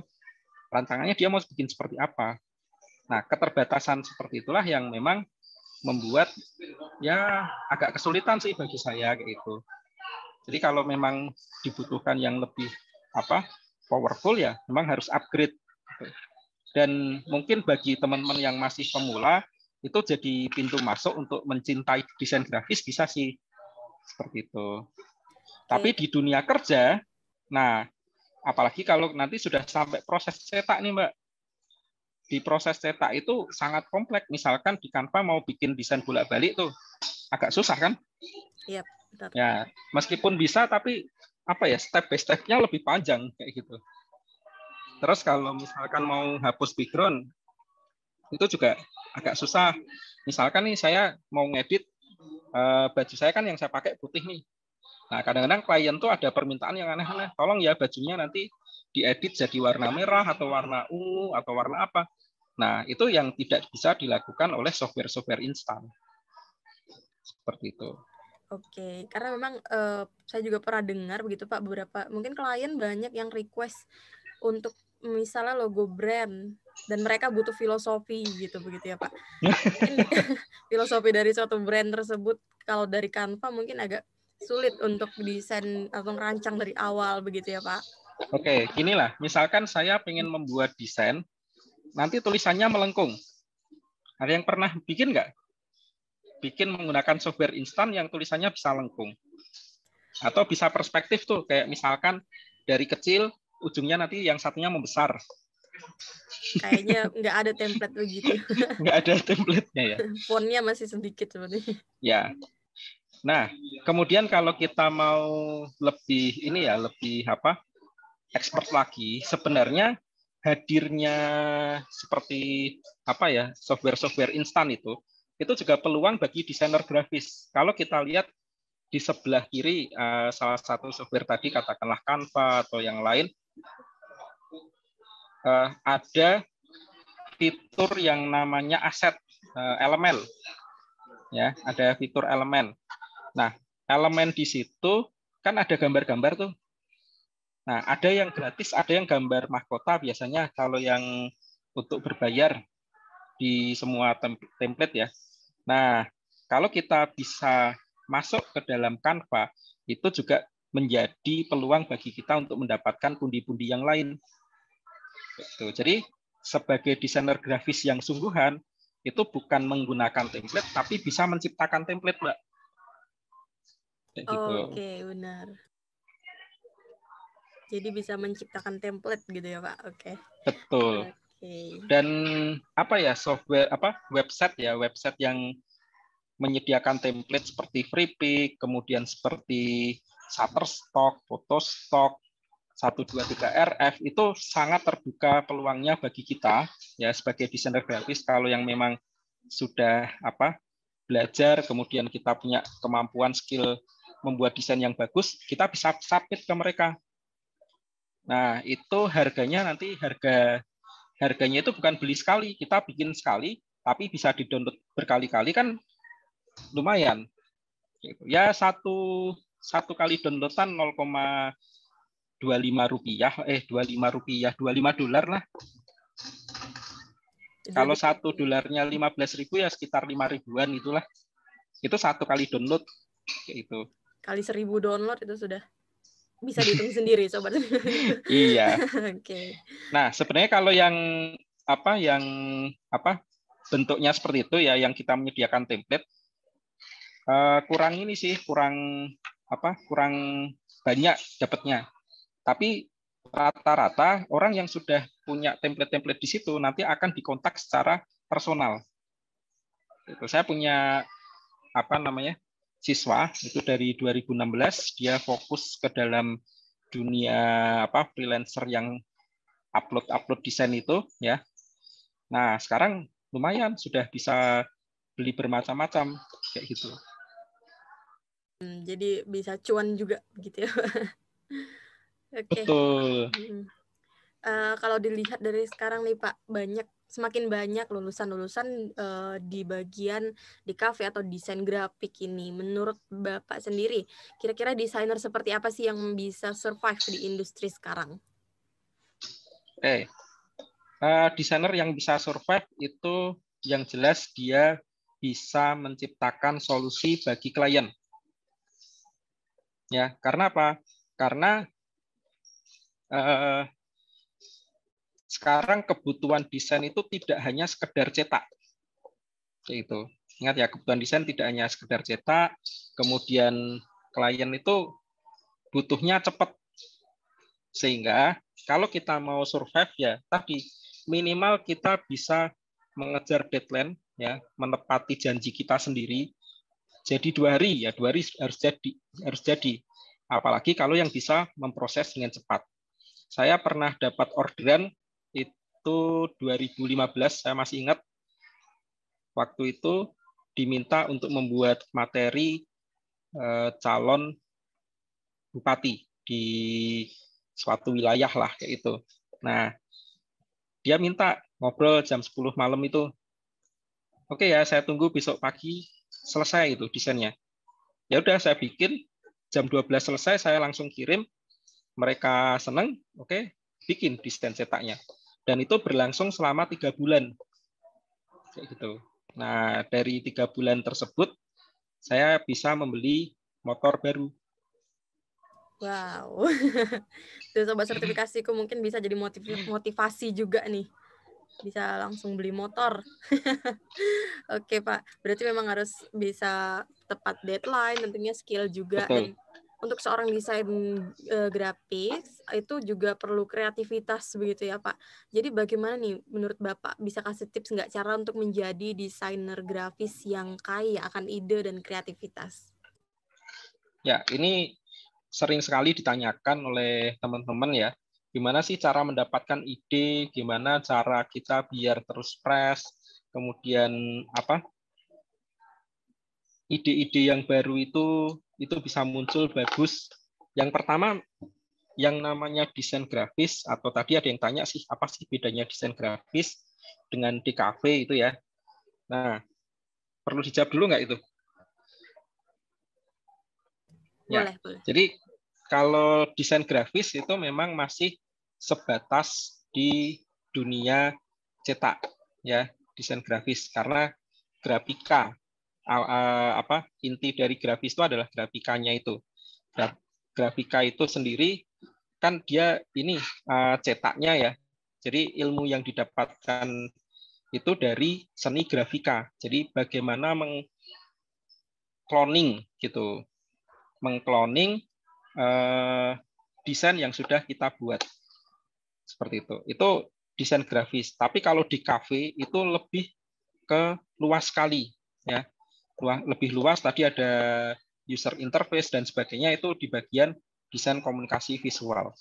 Rancangannya dia mau bikin seperti apa. Nah, keterbatasan seperti itulah yang memang membuat ya agak kesulitan sih bagi saya kayak itu. Jadi kalau memang dibutuhkan yang lebih powerful ya memang harus upgrade. Dan mungkin bagi teman-teman yang masih pemula itu jadi pintu masuk untuk mencintai desain grafis bisa sih seperti itu. Tapi di dunia kerja, nah apalagi kalau nanti sudah sampai proses cetak nih Mbak. Di proses cetak itu sangat kompleks. Misalkan di Canva mau bikin desain bolak-balik tuh agak susah kan? Iya, betul. Ya, meskipun bisa tapi apa ya step by step-nya lebih panjang kayak gitu. Terus kalau misalkan mau hapus background itu juga agak susah. Misalkan nih saya mau ngedit baju saya kan yang saya pakai putih nih. Nah, kadang-kadang klien tuh ada permintaan yang aneh-aneh. Tolong ya bajunya nanti diedit jadi warna merah atau warna ungu atau warna apa. Nah, itu yang tidak bisa dilakukan oleh software-software instan. Seperti itu. Oke, karena memang saya juga pernah dengar begitu Pak, beberapa mungkin klien banyak yang request untuk misalnya logo brand dan mereka butuh filosofi gitu begitu ya Pak. Mungkin filosofi dari suatu brand tersebut kalau dari Canva mungkin agak sulit untuk desain atau merancang dari awal begitu ya Pak. Oke, inilah. Misalkan saya ingin membuat desain, nanti tulisannya melengkung. Ada yang pernah bikin nggak? Bikin menggunakan software instan yang tulisannya bisa lengkung. Atau bisa perspektif tuh, kayak misalkan dari kecil, ujungnya nanti yang satunya membesar. Kayaknya nggak ada template begitu. Nggak ada template-nya ya. Fontnya masih sedikit seperti. Ya. Nah, kemudian kalau kita mau lebih ini ya, lebih apa? Expert lagi, sebenarnya hadirnya seperti apa ya, software-software instan itu juga peluang bagi desainer grafis. Kalau kita lihat di sebelah kiri salah satu software tadi katakanlah Canva atau yang lain ada fitur yang namanya aset elemen ya, ada fitur elemen. Nah, elemen di situ kan ada gambar-gambar tuh. Nah, ada yang gratis, ada yang gambar mahkota biasanya kalau yang untuk berbayar di semua template ya. Nah, kalau kita bisa masuk ke dalam Canva, itu juga menjadi peluang bagi kita untuk mendapatkan pundi-pundi yang lain. Jadi, sebagai desainer grafis yang sungguhan, itu bukan menggunakan template, tapi bisa menciptakan template, Mbak. Gitu. Oke, benar. Jadi bisa menciptakan template gitu ya Pak. Oke. Betul. Oke. Dan apa ya software website yang menyediakan template seperti Freepik, kemudian seperti Shutterstock, Photostock, 123RF itu sangat terbuka peluangnya bagi kita ya sebagai desainer grafis kalau yang memang sudah belajar kemudian kita punya kemampuan skill membuat desain yang bagus, kita bisa submit ke mereka. Nah, itu harganya nanti harganya itu bukan beli sekali, kita bikin sekali tapi bisa di-download berkali-kali kan lumayan. Ya satu kali downloadan 0,25 rupiah, 25 dolar lah. Kalau $1 15.000 ya sekitar 5 ribuan itulah. Itu satu kali download kayak itu. Kali 1000 download itu sudah bisa dihitung sendiri sobat. Iya. Oke. Nah, sebenarnya kalau yang bentuknya seperti itu ya yang kita menyediakan template kurang ini sih, kurang banyak dapatnya. Tapi rata-rata orang yang sudah punya template-template di situ nanti akan dikontak secara personal. Itu saya punya siswa itu dari 2016 dia fokus ke dalam dunia freelancer yang upload desain itu ya. Nah, sekarang lumayan sudah bisa beli bermacam-macam kayak gitu. Jadi bisa cuan juga gitu ya. Oke. Betul. Kalau dilihat dari sekarang nih Pak, semakin banyak lulusan-lulusan di bagian di kafe atau desain grafik ini. Menurut Bapak sendiri, kira-kira desainer seperti apa sih yang bisa survive di industri sekarang? Desainer yang bisa survive itu yang jelas dia bisa menciptakan solusi bagi klien. Ya, karena apa? Karena eh, sekarang kebutuhan desain itu tidak hanya sekedar cetak. Itu. Ingat ya, kebutuhan desain tidak hanya sekedar cetak, kemudian klien itu butuhnya cepat. Sehingga kalau kita mau survive ya tadi minimal kita bisa mengejar deadline ya, menepati janji kita sendiri. Jadi 2 hari ya, 2 hari harus jadi. Apalagi kalau yang bisa memproses dengan cepat. Saya pernah dapat orderan itu 2015, saya masih ingat waktu itu diminta untuk membuat materi calon bupati di suatu wilayah lah kayak itu. Nah, dia minta ngobrol jam 10 malam itu. Oke ya, saya tunggu besok pagi selesai itu desainnya. Ya udah saya bikin jam 12 selesai, saya langsung kirim. Mereka senang, oke, bikin desain cetaknya. Dan itu berlangsung selama 3 bulan. Kayak gitu. Nah, dari 3 bulan tersebut saya bisa membeli motor baru. Wow. Tuh sobat sertifikasiku mungkin bisa jadi motivasi juga nih. Bisa langsung beli motor. Oke, Pak. Berarti memang harus bisa tepat deadline, tentunya skill juga. Betul. Dan untuk seorang desain grafis itu juga perlu kreativitas begitu ya, Pak. Jadi bagaimana nih menurut Bapak bisa kasih tips nggak cara untuk menjadi desainer grafis yang kaya akan ide dan kreativitas? Ya, ini sering sekali ditanyakan oleh teman-teman ya. Gimana sih cara mendapatkan ide, gimana cara kita biar terus fresh, kemudian apa ide-ide yang baru itu bisa muncul bagus. Yang pertama, yang namanya desain grafis, atau tadi ada yang tanya sih, apa sih bedanya desain grafis dengan DKV itu ya. Nah, perlu dijawab dulu nggak itu? Ya, Boleh, boleh. jadi kalau desain grafis itu memang masih sebatas di dunia cetak, ya, desain grafis. Karena grafika, inti dari grafis itu adalah grafikanya itu. Grafika itu sendiri kan dia ini cetaknya ya. Jadi ilmu yang didapatkan itu dari seni grafika. Jadi bagaimana mengcloning gitu, mengcloning desain yang sudah kita buat seperti itu. Itu desain grafis. Tapi kalau di kafe itu lebih ke luas sekali, ya, lebih luas. Tadi ada user interface dan sebagainya itu di bagian desain komunikasi visual.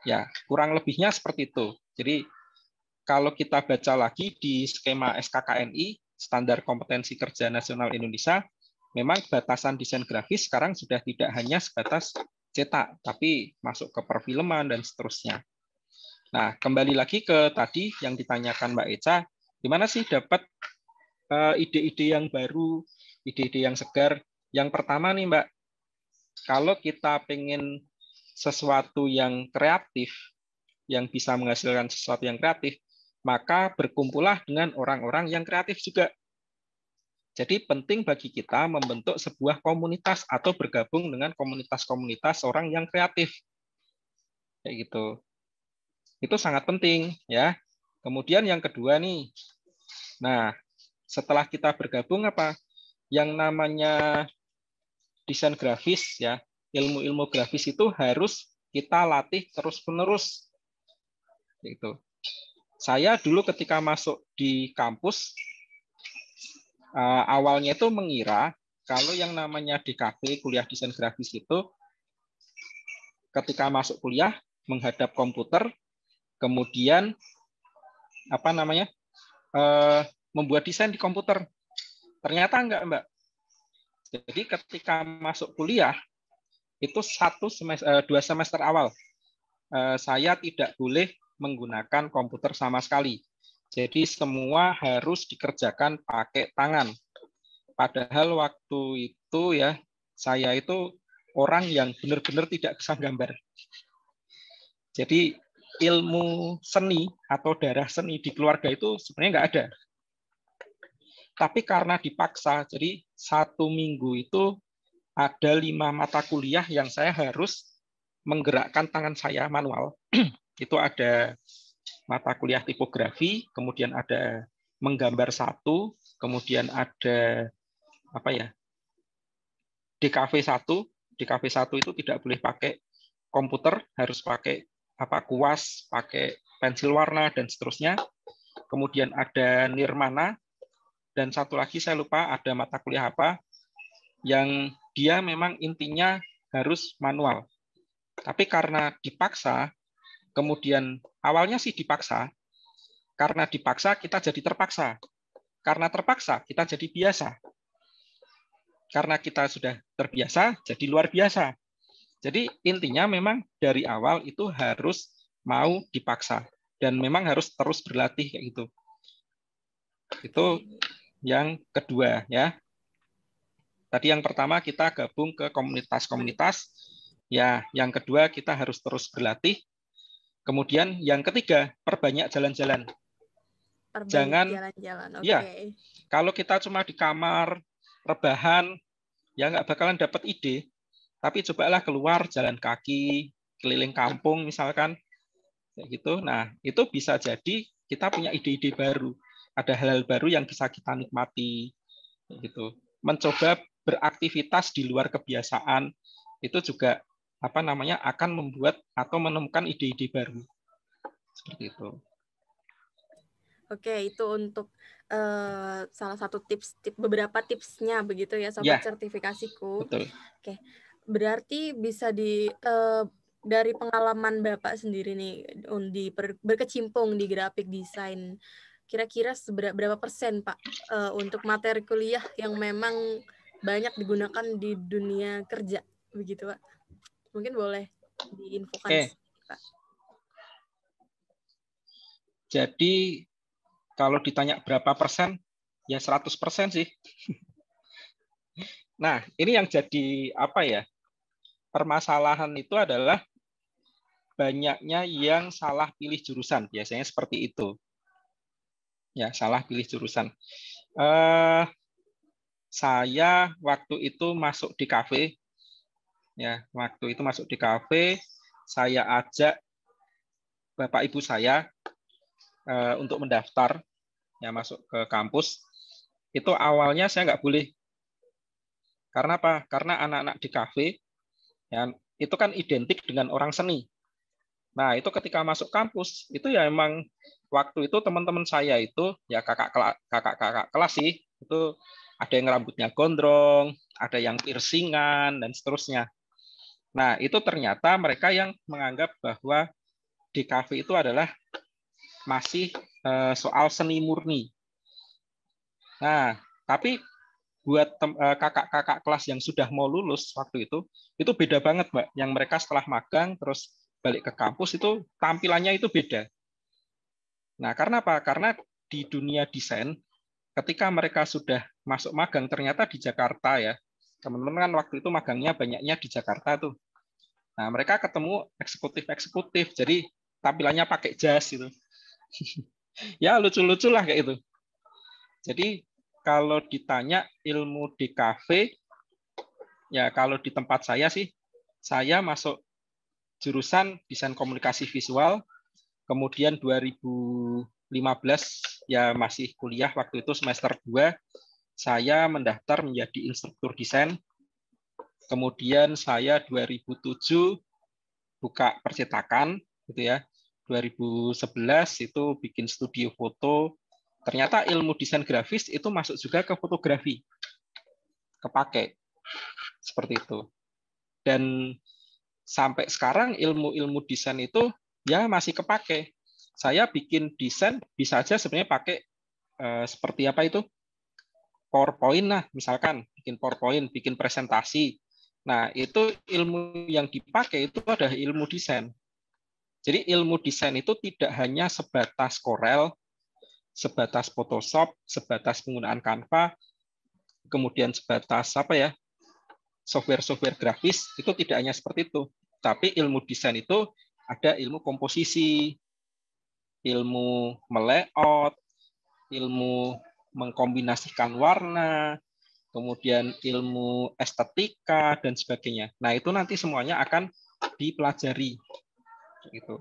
Ya, kurang lebihnya seperti itu. Jadi kalau kita baca lagi di skema SKKNI, Standar Kompetensi Kerja Nasional Indonesia, memang batasan desain grafis sekarang sudah tidak hanya sebatas cetak, tapi masuk ke perfilman dan seterusnya. Nah, kembali lagi ke tadi yang ditanyakan Mbak Eca, gimana sih dapat ide-ide yang baru, ide-ide yang segar? Yang pertama nih Mbak, kalau kita pengen sesuatu yang kreatif, yang bisa menghasilkan sesuatu yang kreatif, maka berkumpullah dengan orang-orang yang kreatif juga. Jadi penting bagi kita membentuk sebuah komunitas atau bergabung dengan komunitas-komunitas orang yang kreatif. Kayak gitu. Itu sangat penting ya. Kemudian yang kedua nih. Nah, setelah kita bergabung apa? Yang namanya desain grafis ya, ilmu-ilmu grafis itu harus kita latih terus-menerus. Gitu. Saya dulu ketika masuk di kampus awalnya itu mengira kalau yang namanya DKV, kuliah desain grafis itu ketika masuk kuliah menghadap komputer, kemudian apa namanya membuat desain di komputer. Ternyata enggak, Mbak. Jadi ketika masuk kuliah itu 2 semester awal saya tidak boleh menggunakan komputer sama sekali. Jadi semua harus dikerjakan pakai tangan. Padahal waktu itu ya saya itu orang yang benar-benar tidak bisa gambar. Jadi ilmu seni atau darah seni di keluarga itu sebenarnya nggak ada. Tapi karena dipaksa, jadi 1 minggu itu ada 5 mata kuliah yang saya harus menggerakkan tangan saya manual. Itu ada mata kuliah tipografi, kemudian ada menggambar satu, kemudian ada apa ya, DKV 1. DKV 1 itu tidak boleh pakai komputer, harus pakai kuas, pakai pensil warna dan seterusnya. Kemudian ada nirmana, dan satu lagi saya lupa ada mata kuliah apa yang dia memang intinya harus manual. Tapi karena dipaksa, kemudian awalnya sih dipaksa, karena dipaksa kita jadi terpaksa. Karena terpaksa kita jadi biasa. Karena kita sudah terbiasa, jadi luar biasa. Jadi intinya memang dari awal itu harus mau dipaksa. Dan memang harus terus berlatih kayak gitu. Itu yang kedua ya. Tadi yang pertama kita gabung ke komunitas-komunitas. Ya, yang kedua kita harus terus berlatih. Kemudian yang ketiga, perbanyak jalan-jalan. Jangan jalan-jalan. Oke. Ya, kalau kita cuma di kamar rebahan, ya nggak bakalan dapat ide. Tapi cobalah keluar jalan kaki, keliling kampung misalkan, kayak gitu. Nah, itu bisa jadi kita punya ide-ide baru. Ada hal-hal baru yang bisa kita nikmati, kayak gitu. Mencoba beraktivitas di luar kebiasaan itu juga akan membuat atau menemukan ide-ide baru. Seperti itu. Oke, itu untuk salah satu beberapa tipsnya begitu ya, Sobat Sertifikasiku. Betul. Oke, berarti bisa dari pengalaman Bapak sendiri nih, berkecimpung di grafik desain, kira-kira berapa persen Pak untuk materi kuliah yang memang banyak digunakan di dunia kerja, begitu Pak? Mungkin boleh diinfokan Pak. Jadi kalau ditanya berapa persen, ya 100% sih. Nah, ini yang jadi permasalahan itu adalah banyaknya yang salah pilih jurusan. Biasanya seperti itu. Ya, salah pilih jurusan. Saya waktu itu masuk di kafe. Ya, waktu itu masuk di kafe, saya ajak Bapak Ibu saya untuk mendaftar ya masuk ke kampus. Itu awalnya saya nggak boleh. Karena apa? Karena anak-anak di kafe ya, itu kan identik dengan orang seni. Nah, itu ketika masuk kampus, itu ya emang waktu itu teman-teman saya itu, ya kakak-kakak kelas sih, itu ada yang rambutnya gondrong, ada yang piercingan, dan seterusnya. Nah, itu ternyata mereka yang menganggap bahwa di kafe itu adalah masih soal seni murni. Nah, tapi buat kakak-kakak kelas yang sudah mau lulus waktu itu beda banget, Mbak. Yang mereka setelah magang terus balik ke kampus itu tampilannya itu beda. Nah, karena apa? Karena di dunia desain, ketika mereka sudah masuk magang, ternyata di Jakarta ya, teman-teman kan waktu itu magangnya banyaknya di Jakarta tuh. Nah, mereka ketemu eksekutif-eksekutif, jadi tampilannya pakai jas gitu. Ya, lucu-lucu lah kayak itu. Jadi, kalau ditanya ilmu di kafe, ya kalau di tempat saya sih, saya masuk jurusan desain komunikasi visual, kemudian 2015 ya masih kuliah waktu itu semester 2, saya mendaftar menjadi instruktur desain. Kemudian saya 2007 buka percetakan gitu ya. 2011 itu bikin studio foto. Ternyata ilmu desain grafis itu masuk juga ke fotografi. Kepake. Seperti itu. Dan sampai sekarang ilmu-ilmu desain itu ya masih kepake. Saya bikin desain bisa aja sebenarnya pakai seperti apa itu? PowerPoint lah, misalkan bikin PowerPoint, bikin presentasi. Nah, itu ilmu yang dipakai itu adalah ilmu desain. Jadi ilmu desain itu tidak hanya sebatas Corel, sebatas Photoshop, sebatas penggunaan Canva, kemudian sebatas software-software grafis, itu tidak hanya seperti itu. Tapi ilmu desain itu ada ilmu komposisi, ilmu melayout, ilmu mengkombinasikan warna, kemudian ilmu estetika, dan sebagainya. Nah, itu nanti semuanya akan dipelajari. Gitu.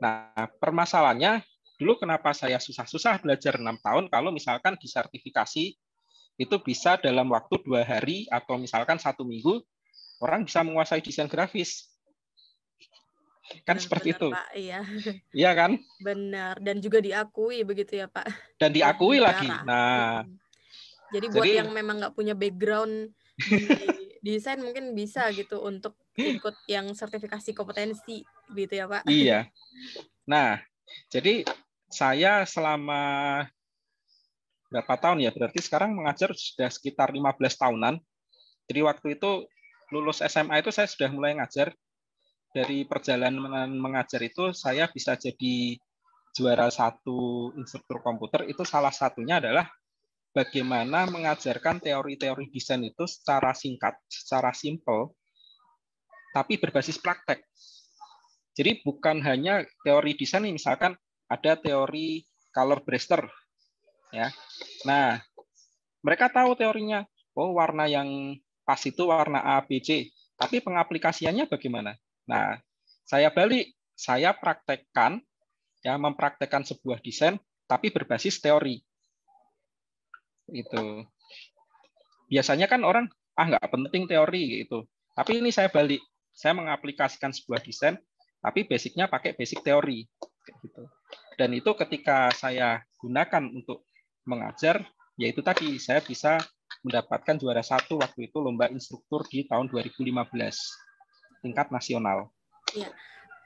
Nah, permasalahannya dulu kenapa saya susah-susah belajar 6 tahun kalau misalkan di sertifikasi itu bisa dalam waktu 2 hari atau misalkan 1 minggu orang bisa menguasai desain grafis. Kan seperti Benar-benar itu. Pak, iya. Iya kan? Benar, dan juga diakui begitu ya Pak, Dan oleh diakui lagi. negara. Nah, Jadi buat jadi yang memang nggak punya background di desain mungkin bisa gitu untuk ikut yang sertifikasi kompetensi gitu ya Pak. iya. Nah, jadi saya selama berapa tahun ya? Berarti sekarang mengajar sudah sekitar 15 tahunan. Jadi waktu itu lulus SMA itu saya sudah mulai ngajar. Dari perjalanan mengajar itu saya bisa jadi juara 1 instruktur komputer. Itu salah satunya adalah bagaimana mengajarkan teori-teori desain itu secara singkat, secara simple, tapi berbasis praktek. Jadi bukan hanya teori desain, misalkan ada teori color braster, ya. Nah, mereka tahu teorinya, oh warna yang pas itu warna A, B, C, tapi pengaplikasiannya bagaimana? Nah, saya balik, saya praktekkan, ya mempraktekkan sebuah desain, tapi berbasis teori. Itu. Biasanya kan orang nggak penting teori gitu. Tapi ini saya balik, saya mengaplikasikan sebuah desain, tapi basicnya pakai basic teori. Gitu. Dan itu ketika saya gunakan untuk mengajar, yaitu tadi saya bisa mendapatkan juara 1 waktu itu lomba instruktur di tahun 2015 tingkat nasional. Iya.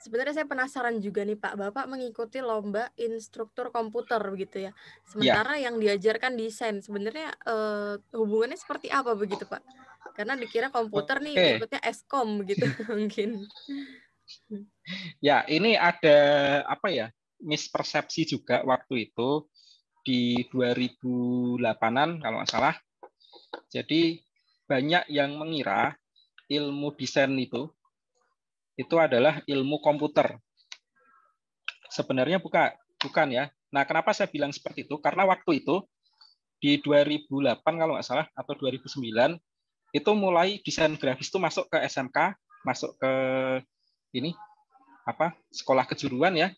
Sebenarnya saya penasaran juga nih Pak, Bapak mengikuti lomba instruktur komputer begitu ya. Ya, Sementara yang diajarkan desain, sebenarnya hubungannya seperti apa begitu Pak? Karena dikira komputer nih oke. ikutnya eskom begitu mungkin. Ya, ini ada apa ya? Mispersepsi juga waktu itu di 2008-an kalau nggak salah. Jadi banyak yang mengira ilmu desain itu adalah ilmu komputer. Sebenarnya bukan ya. Nah, kenapa saya bilang seperti itu? Karena waktu itu di 2008 kalau nggak salah atau 2009 itu mulai desain grafis itu masuk ke SMK, masuk ke ini sekolah kejuruan ya.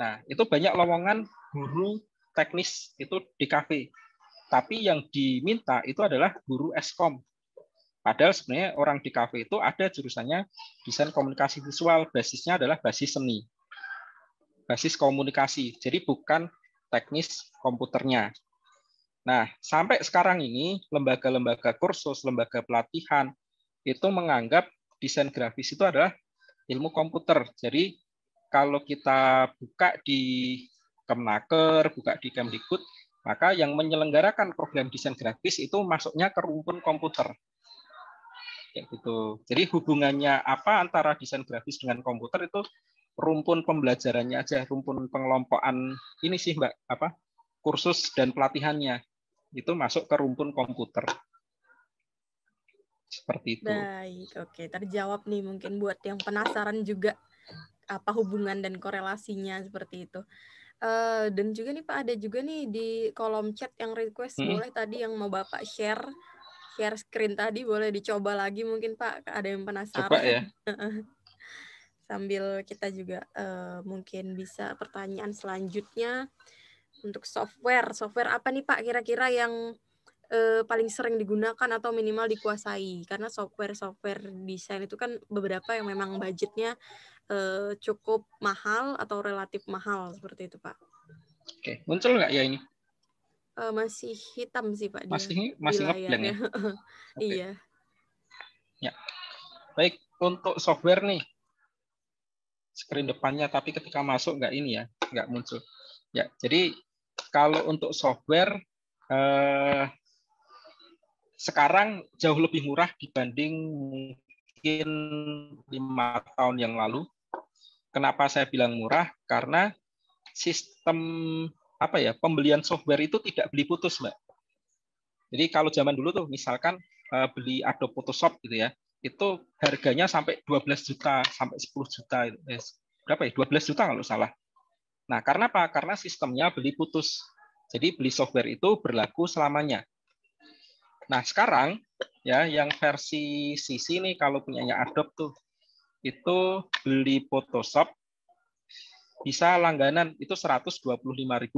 Nah, itu banyak lowongan guru teknis itu di kafe. Tapi yang diminta itu adalah guru eskom. Padahal sebenarnya orang di kafe itu ada jurusannya desain komunikasi visual, basisnya adalah basis seni, basis komunikasi. Jadi bukan teknis komputernya. Nah, sampai sekarang ini lembaga-lembaga kursus, lembaga pelatihan itu menganggap desain grafis itu adalah ilmu komputer. Jadi kalau kita buka di Kemnaker, buka di Kemdikbud, maka yang menyelenggarakan program desain grafis itu masuknya ke rumpun komputer. Kayak gitu. Jadi hubungannya apa antara desain grafis dengan komputer itu rumpun pembelajarannya aja, rumpun pengelompokan ini sih Mbak, kursus dan pelatihannya itu masuk ke rumpun komputer. Seperti itu. Baik, oke, terjawab nih mungkin buat yang penasaran juga apa hubungan dan korelasinya seperti itu. Dan juga nih Pak, ada juga nih di kolom chat yang request, boleh tadi yang mau Bapak share screen tadi boleh dicoba lagi mungkin Pak, ada yang Coba penasaran. ya. Sambil kita juga mungkin bisa pertanyaan selanjutnya untuk software apa nih Pak kira-kira yang paling sering digunakan atau minimal dikuasai? Karena software desain itu kan beberapa yang memang budgetnya cukup mahal atau relatif mahal seperti itu Pak. Oke, muncul nggak ya ini? Masih hitam sih Pak dia di Masih ngeblank layarnya. ya. Oke. Iya. Ya. Baik, untuk software nih screen depannya, tapi ketika masuk nggak ini ya, nggak muncul. Ya, jadi kalau untuk software sekarang jauh lebih murah dibanding mungkin 5 tahun yang lalu. Kenapa saya bilang murah? Karena sistem pembelian software itu tidak beli putus, Mbak. Jadi kalau zaman dulu tuh misalkan beli Adobe Photoshop gitu ya, itu harganya sampai 12 juta sampai 10 juta berapa ya? 12 juta kalau salah. Nah, karena apa? Karena sistemnya beli putus. Jadi beli software itu berlaku selamanya. Nah, sekarang ya yang versi CC nih kalau punyanya Adobe tuh itu beli Photoshop bisa langganan itu 125.000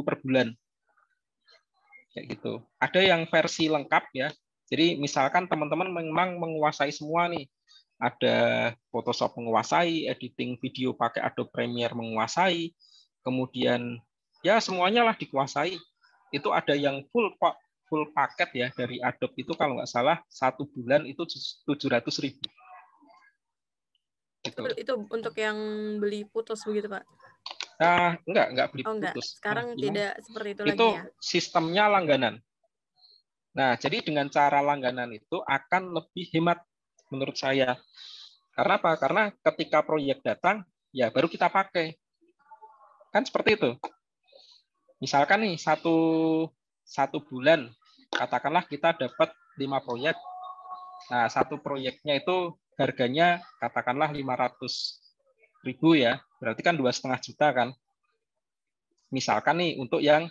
per bulan. Kayak gitu. Ada yang versi lengkap ya. Jadi misalkan teman-teman memang menguasai semua nih. Ada Photoshop menguasai, editing video pakai Adobe Premiere menguasai, kemudian ya semuanya lah dikuasai. Itu ada yang full paket ya dari Adobe itu kalau nggak salah 1 bulan itu 700.000. Gitu. Itu untuk yang beli putus begitu, Pak? Enggak beli Oh, enggak. putus. Sekarang tidak seperti itu lagi Itu ya? sistemnya langganan. Nah, jadi dengan cara langganan itu akan lebih hemat menurut saya. Karena apa? Karena ketika proyek datang, ya baru kita pakai. Kan seperti itu. Misalkan nih, satu bulan, katakanlah kita dapat 5 proyek. Nah, satu proyeknya itu harganya katakanlah 500.000 ya. Berarti kan 2,5 juta kan. Misalkan nih, untuk yang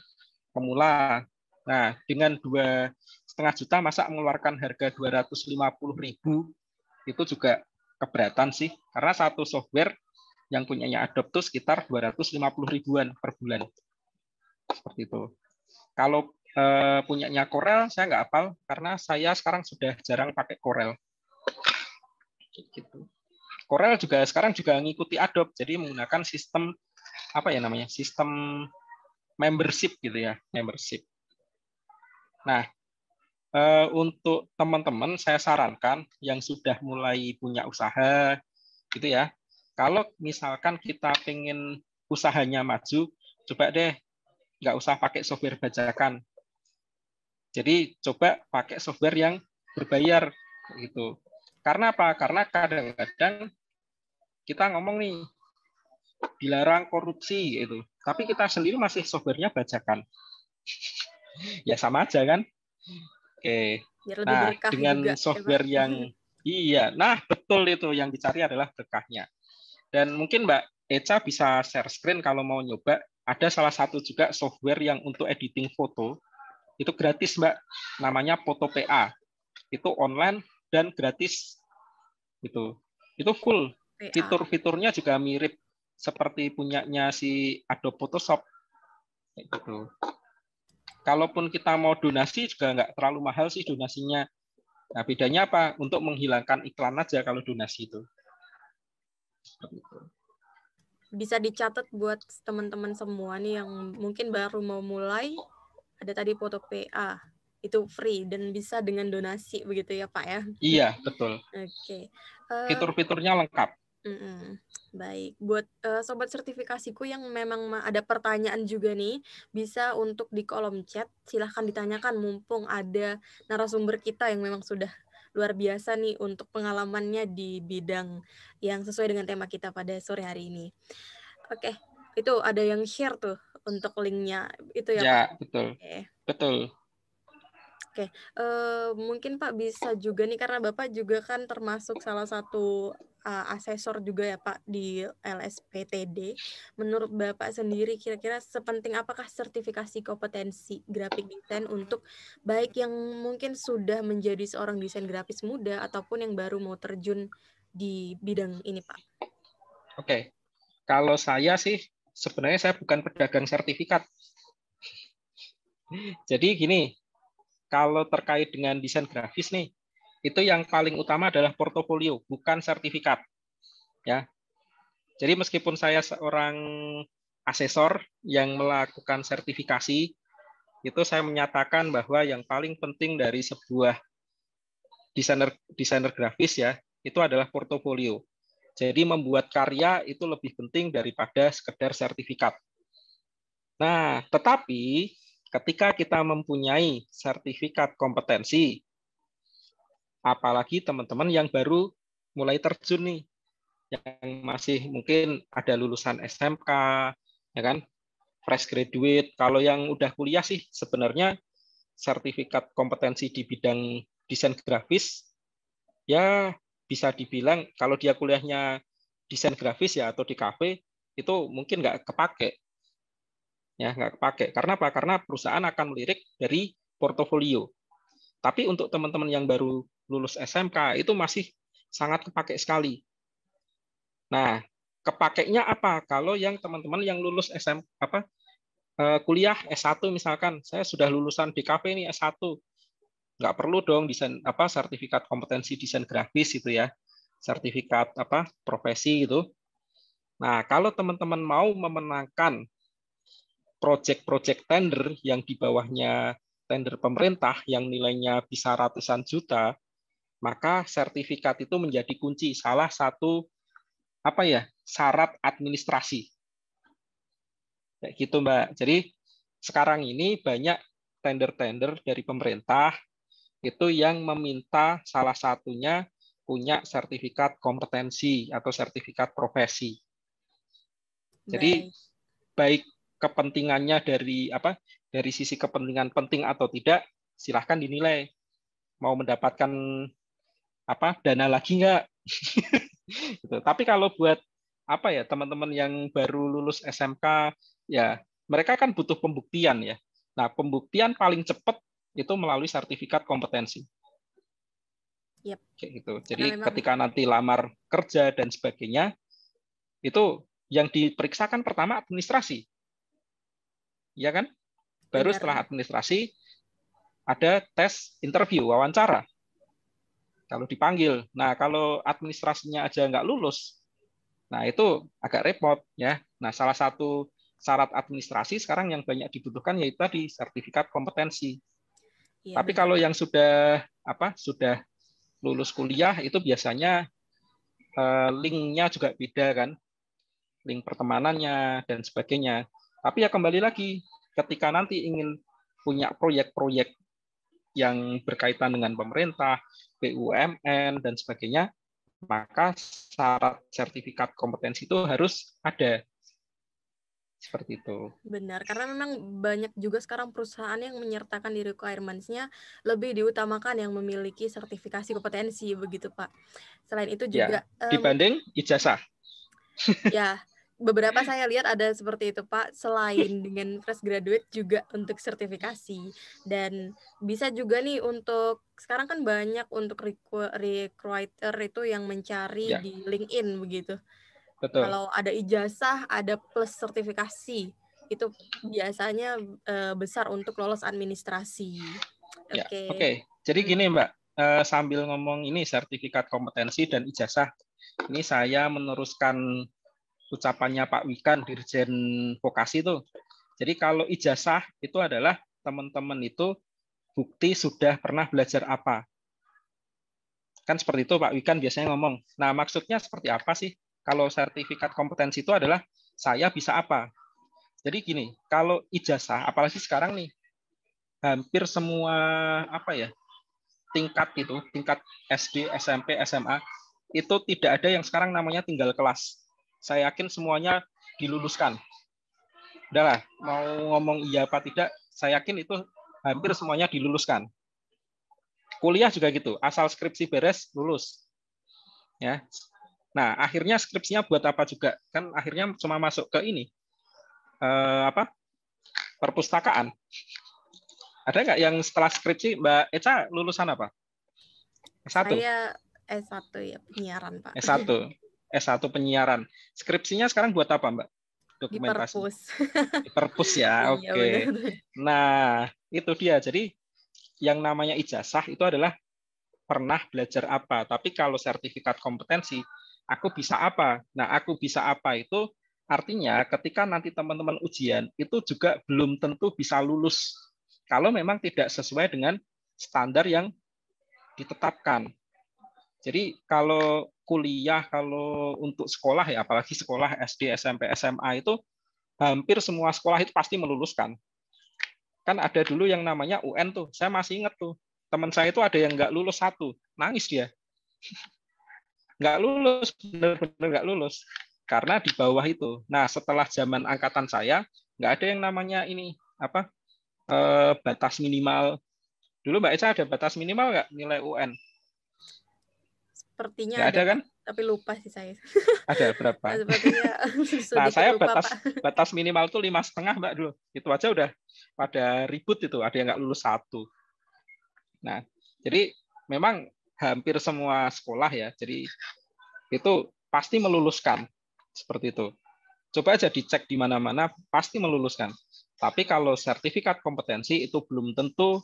pemula. Nah, dengan 2,5 juta, masa mengeluarkan harga 250.000 itu juga keberatan sih. Karena satu software yang punyanya Adobe itu sekitar 250.000-an per bulan. Seperti itu. Kalau punyanya Corel, saya nggak hafal, karena saya sekarang sudah jarang pakai Corel. Gitu. Corel juga sekarang juga ngikuti Adobe, jadi menggunakan sistem apa ya namanya, sistem membership gitu ya, membership. Nah, untuk teman-teman saya sarankan yang sudah mulai punya usaha gitu ya, kalau misalkan kita pengen usahanya maju, coba deh nggak usah pakai software bajakan. Jadi coba pakai software yang berbayar gitu. Karena apa? Karena kadang-kadang kita ngomong nih dilarang korupsi gitu, tapi kita sendiri masih softwarenya bajakan. Ya sama aja kan? Oke. Biar lebih Nah, berkah juga dengan ya, Pak. software yang nah betul itu yang dicari adalah berkahnya. Dan mungkin Mbak Eca bisa share screen kalau mau nyoba. Ada salah satu juga software yang untuk editing foto. Itu gratis, Mbak. Namanya Photo PA. Itu online dan gratis. Itu full. PA. Fitur-fiturnya juga mirip seperti punyanya si Adobe Photoshop. Gitu. Kalaupun kita mau donasi juga nggak terlalu mahal sih donasinya. Nah, bedanya apa? Untuk menghilangkan iklan aja kalau donasi itu. Bisa dicatat buat teman-teman semua nih yang mungkin baru mau mulai. Ada tadi foto PA. Itu free dan bisa dengan donasi begitu ya, Pak ya? Iya, betul. Oke. Fitur-fiturnya lengkap. Baik, buat sobat sertifikasiku yang memang ada pertanyaan juga nih, bisa untuk di kolom chat, silahkan ditanyakan mumpung ada narasumber kita yang memang sudah luar biasa nih untuk pengalamannya di bidang yang sesuai dengan tema kita pada sore hari ini. Oke, itu ada yang share tuh untuk linknya itu ya, Ya, Pak? betul. Oke. Betul. Oke, mungkin Pak bisa juga nih karena Bapak juga kan termasuk salah satu asesor juga ya Pak di LSPTD. Menurut Bapak sendiri kira-kira sepenting apakah sertifikasi kompetensi grafik desain untuk baik yang mungkin sudah menjadi seorang desain grafis muda ataupun yang baru mau terjun di bidang ini Pak? Oke, kalau saya sih sebenarnya saya bukan pedagang sertifikat. Jadi gini, kalau terkait dengan desain grafis nih, itu yang paling utama adalah portofolio, bukan sertifikat. Ya. Jadi meskipun saya seorang asesor yang melakukan sertifikasi, itu saya menyatakan bahwa yang paling penting dari sebuah desainer grafis ya, itu adalah portofolio. Jadi membuat karya itu lebih penting daripada sekedar sertifikat. Nah, tetapi ketika kita mempunyai sertifikat kompetensi, apalagi teman-teman yang baru mulai terjun nih, yang masih mungkin ada lulusan SMK, ya kan, fresh graduate. Kalau yang udah kuliah sih sebenarnya sertifikat kompetensi di bidang desain grafis, ya bisa dibilang kalau dia kuliahnya desain grafis ya atau di kafe, itu mungkin nggak kepake. Ya, nggak kepake. Karena apa? Karena perusahaan akan melirik dari portofolio. Tapi untuk teman-teman yang baru lulus SMK itu masih sangat kepake sekali. Nah, kepakainya apa? Kalau yang teman-teman yang lulus kuliah S1 misalkan, saya sudah lulusan DKV nih S1, nggak perlu dong desain sertifikat kompetensi desain grafis itu ya, sertifikat profesi gitu. Nah, kalau teman-teman mau memenangkan proyek-proyek tender yang di bawahnya tender pemerintah yang nilainya bisa ratusan juta, maka sertifikat itu menjadi kunci, salah satu syarat administrasi. Kayak gitu, Mbak. Jadi sekarang ini banyak tender-tender dari pemerintah itu yang meminta salah satunya punya sertifikat kompetensi atau sertifikat profesi. Jadi Baik. baik kepentingannya dari sisi kepentingan penting atau tidak, silahkan dinilai mau mendapatkan dana lagi nggak. Gitu. Tapi kalau buat teman-teman yang baru lulus SMK ya mereka kan butuh pembuktian ya. Nah, pembuktian paling cepat itu melalui sertifikat kompetensi. Yep. Kayak gitu. Jadi Karena memang ketika nanti lamar kerja dan sebagainya, itu yang diperiksakan pertama administrasi. Ya kan? Baru setelah benar. administrasi ada tes interview, wawancara. Kalau dipanggil. Nah, kalau administrasinya aja nggak lulus, nah itu agak repot ya. Nah, salah satu syarat administrasi sekarang yang banyak dibutuhkan yaitu tadi sertifikat kompetensi. Iya Tapi benar. kalau yang sudah lulus kuliah itu biasanya linknya juga beda kan, link pertemanannya dan sebagainya. Tapi ya kembali lagi, ketika nanti ingin punya proyek-proyek yang berkaitan dengan pemerintah, BUMN dan sebagainya, maka syarat sertifikat kompetensi itu harus ada. Seperti itu. Benar, karena memang banyak juga sekarang perusahaan yang menyertakan di requirements-nya lebih diutamakan yang memiliki sertifikasi kompetensi begitu, Pak. Selain itu Ya, juga dibanding ijazah. ya beberapa saya lihat ada seperti itu, Pak. Selain dengan fresh graduate juga untuk sertifikasi dan bisa juga nih untuk sekarang kan banyak untuk recruiter itu yang mencari Ya, di LinkedIn begitu. betul. Kalau ada ijazah, ada plus sertifikasi. Itu biasanya besar untuk lolos administrasi. Ya, Oke. oke. Jadi gini, Mbak, sambil ngomong ini sertifikat kompetensi dan ijazah, ini saya meneruskan ucapannya Pak Wikan, Dirjen Vokasi itu. Jadi kalau ijazah itu adalah teman-teman itu bukti sudah pernah belajar apa. Kan seperti itu Pak Wikan biasanya ngomong. Nah, maksudnya seperti apa sih? Kalau sertifikat kompetensi itu adalah saya bisa apa. Jadi gini, kalau ijazah, apalagi sekarang nih, hampir semua tingkat SD, SMP, SMA, itu tidak ada yang sekarang namanya tinggal kelas. Saya yakin semuanya diluluskan. Udahlah, mau ngomong iya apa tidak, saya yakin itu hampir semuanya diluluskan. Kuliah juga gitu, asal skripsi beres, lulus. Ya. Nah, akhirnya skripsinya buat apa juga? Kan akhirnya cuma masuk ke ini, perpustakaan. Ada nggak yang setelah skripsi, Mbak Eca lulusan apa? S1? Saya S1 ya, penyiaran, Pak. S1. S1 penyiaran. Skripsinya sekarang buat apa, Mbak? Di Dokumentasi. perpus. Di perpus ya, Iya, benar. oke. Nah, itu dia. Jadi yang namanya ijazah itu adalah pernah belajar apa. Tapi kalau sertifikat kompetensi, aku bisa apa? Nah, aku bisa apa itu artinya ketika nanti teman-teman ujian, itu juga belum tentu bisa lulus. Kalau memang tidak sesuai dengan standar yang ditetapkan. Jadi kalau kuliah, kalau untuk sekolah ya, apalagi sekolah SD, SMP, SMA itu hampir semua sekolah itu pasti meluluskan. Kan ada dulu yang namanya UN tuh, saya masih ingat tuh. Teman saya itu ada yang nggak lulus satu, nangis dia. Nggak lulus, benar-benar nggak lulus. Karena di bawah itu. Nah, setelah zaman angkatan saya, nggak ada yang namanya ini, batas minimal. Dulu Mbak Eca ada batas minimal nggak nilai UN? Sepertinya Nggak ada, ada kan? Pak. Tapi lupa sih saya. Ada berapa? Sepertinya Nah, sedikit saya lupa, Pak. batas minimal tuh 5,5 Mbak dulu. Itu aja udah pada ribut itu, ada yang nggak lulus satu. Nah, jadi memang hampir semua sekolah ya, jadi itu pasti meluluskan. Seperti itu. Coba aja dicek di mana-mana, pasti meluluskan. Tapi kalau sertifikat kompetensi itu belum tentu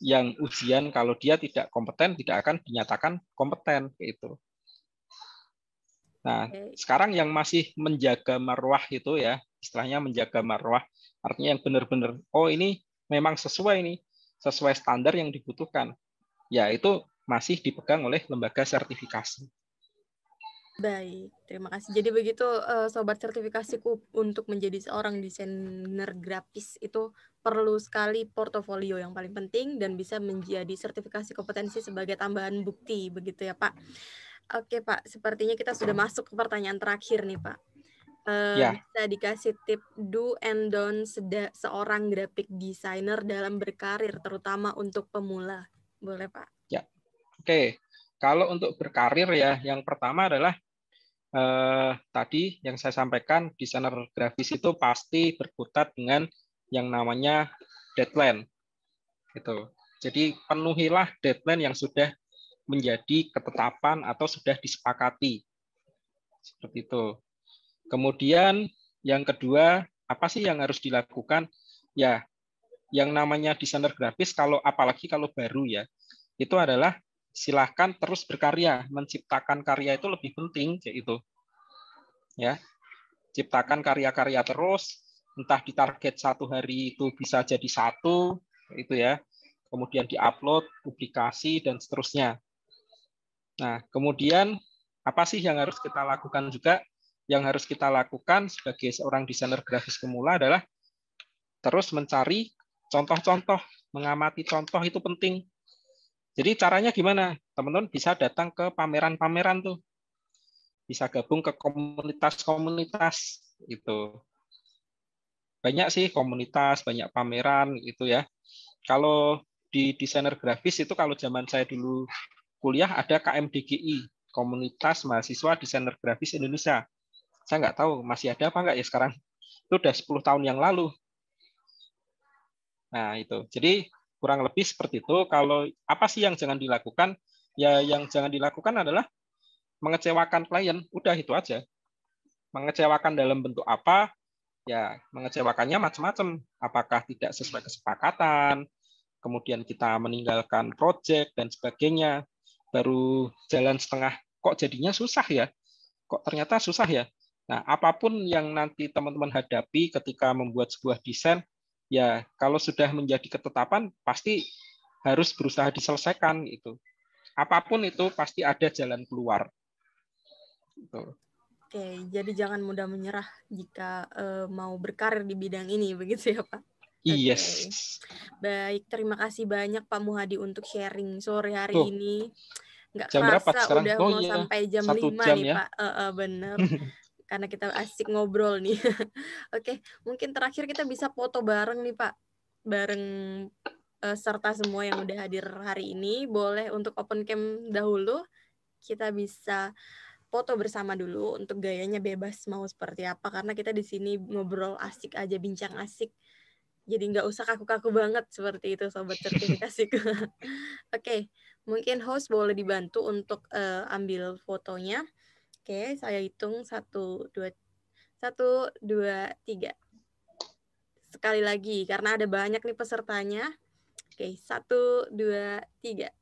yang ujian, kalau dia tidak kompeten, tidak akan dinyatakan kompeten. Gitu. Nah, sekarang yang masih menjaga marwah itu ya, istilahnya menjaga marwah, artinya yang benar-benar, oh ini memang sesuai nih, sesuai standar yang dibutuhkan. Ya, itu masih dipegang oleh lembaga sertifikasi. Baik, terima kasih. Jadi begitu sobat sertifikasiku, untuk menjadi seorang desainer grafis itu perlu sekali portofolio yang paling penting dan bisa menjadi sertifikasi kompetensi sebagai tambahan bukti, begitu ya Pak. Oke Pak, sepertinya kita sudah masuk ke pertanyaan terakhir nih Pak. Ya. Bisa dikasih tip do and don't seorang graphic designer dalam berkarir, terutama untuk pemula, boleh Pak? Ya, oke. Kalau untuk berkarir ya, yang pertama adalah tadi yang saya sampaikan, desainer grafis itu pasti berkutat dengan yang namanya deadline. Gitu. Jadi penuhilah deadline yang sudah menjadi ketetapan atau sudah disepakati. Seperti itu. Kemudian yang kedua, apa sih yang harus dilakukan? Ya, yang namanya desainer grafis, apalagi kalau baru ya, itu adalah silahkan terus berkarya, menciptakan karya itu lebih penting, yaitu ya, ciptakan karya-karya terus, entah di target 1 hari itu bisa jadi 1, itu ya, kemudian diupload, publikasi dan seterusnya. Nah, kemudian apa sih yang harus kita lakukan juga? Yang harus kita lakukan sebagai seorang desainer grafis pemula adalah terus mencari contoh-contoh, mengamati contoh itu penting. Jadi caranya gimana? Teman-teman bisa datang ke pameran-pameran tuh. Bisa gabung ke komunitas-komunitas itu. Banyak sih komunitas, banyak pameran itu ya. Kalau di desainer grafis itu kalau zaman saya dulu kuliah ada KMDGI, Komunitas Mahasiswa Desainer Grafis Indonesia. Saya nggak tahu masih ada apa nggak ya sekarang. Itu udah 10 tahun yang lalu. Nah, itu. Jadi kurang lebih seperti itu. Kalau apa sih yang jangan dilakukan? Ya yang jangan dilakukan adalah mengecewakan klien. Udah itu aja. Mengecewakan dalam bentuk apa? Ya, mengecewakannya macam-macam. Apakah tidak sesuai kesepakatan, kemudian kita meninggalkan proyek dan sebagainya. Baru jalan setengah, kok jadinya susah ya? Kok ternyata susah ya? Nah, apapun yang nanti teman-teman hadapi ketika membuat sebuah desain, ya kalau sudah menjadi ketetapan pasti harus berusaha diselesaikan itu. Apapun itu pasti ada jalan keluar. Gitu. Oke, jadi jangan mudah menyerah jika mau berkarir di bidang ini, begitu ya Pak? Oke, Yes. baik. Terima kasih banyak Pak Muhadi untuk sharing sore hari Tuh, ini. Nggak jam berapa kerasa sekarang? udah Oh mau iya, sampai jam 1 5 jam nih ya. Pak. Bener. Karena kita asik ngobrol nih. Oke, mungkin terakhir kita bisa foto bareng nih Pak. Bareng serta semua yang udah hadir hari ini. Boleh untuk open cam dahulu. Kita bisa foto bersama dulu untuk gayanya bebas mau seperti apa, karena kita di sini ngobrol asik aja, bincang asik. Jadi nggak usah kaku-kaku banget seperti itu sobat sertifikasiku. Oke, mungkin host boleh dibantu untuk ambil fotonya. Oke, saya hitung 1, 2, 1, 2, 3. Sekali lagi karena ada banyak nih pesertanya. Oke, 1, 2, 3.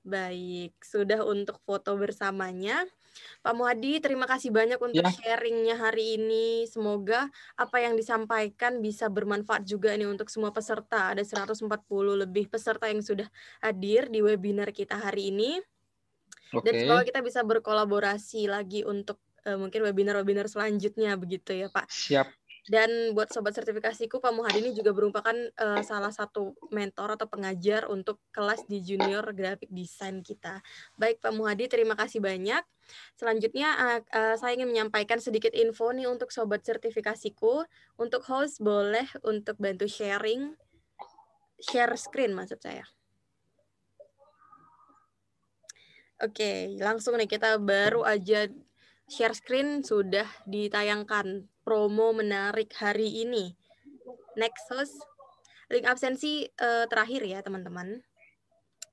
Baik, sudah untuk foto bersamanya. Pak Muhadi, terima kasih banyak untuk Ya, sharingnya hari ini. Semoga apa yang disampaikan bisa bermanfaat juga nih untuk semua peserta. Ada 140 lebih peserta yang sudah hadir di webinar kita hari ini. Dan semoga oke. kita bisa berkolaborasi lagi untuk mungkin webinar-webinar selanjutnya begitu ya Pak. Siap. Dan buat sobat sertifikasiku, Pak Muhadi ini juga merupakan salah satu mentor atau pengajar untuk kelas di junior graphic design kita. Baik Pak Muhadi, terima kasih banyak. Selanjutnya saya ingin menyampaikan sedikit info nih untuk sobat sertifikasiku. Untuk host boleh untuk bantu share screen maksud saya. Oke, langsung nih kita baru aja share screen sudah ditayangkan promo menarik hari ini. Next host, link absensi terakhir ya teman-teman.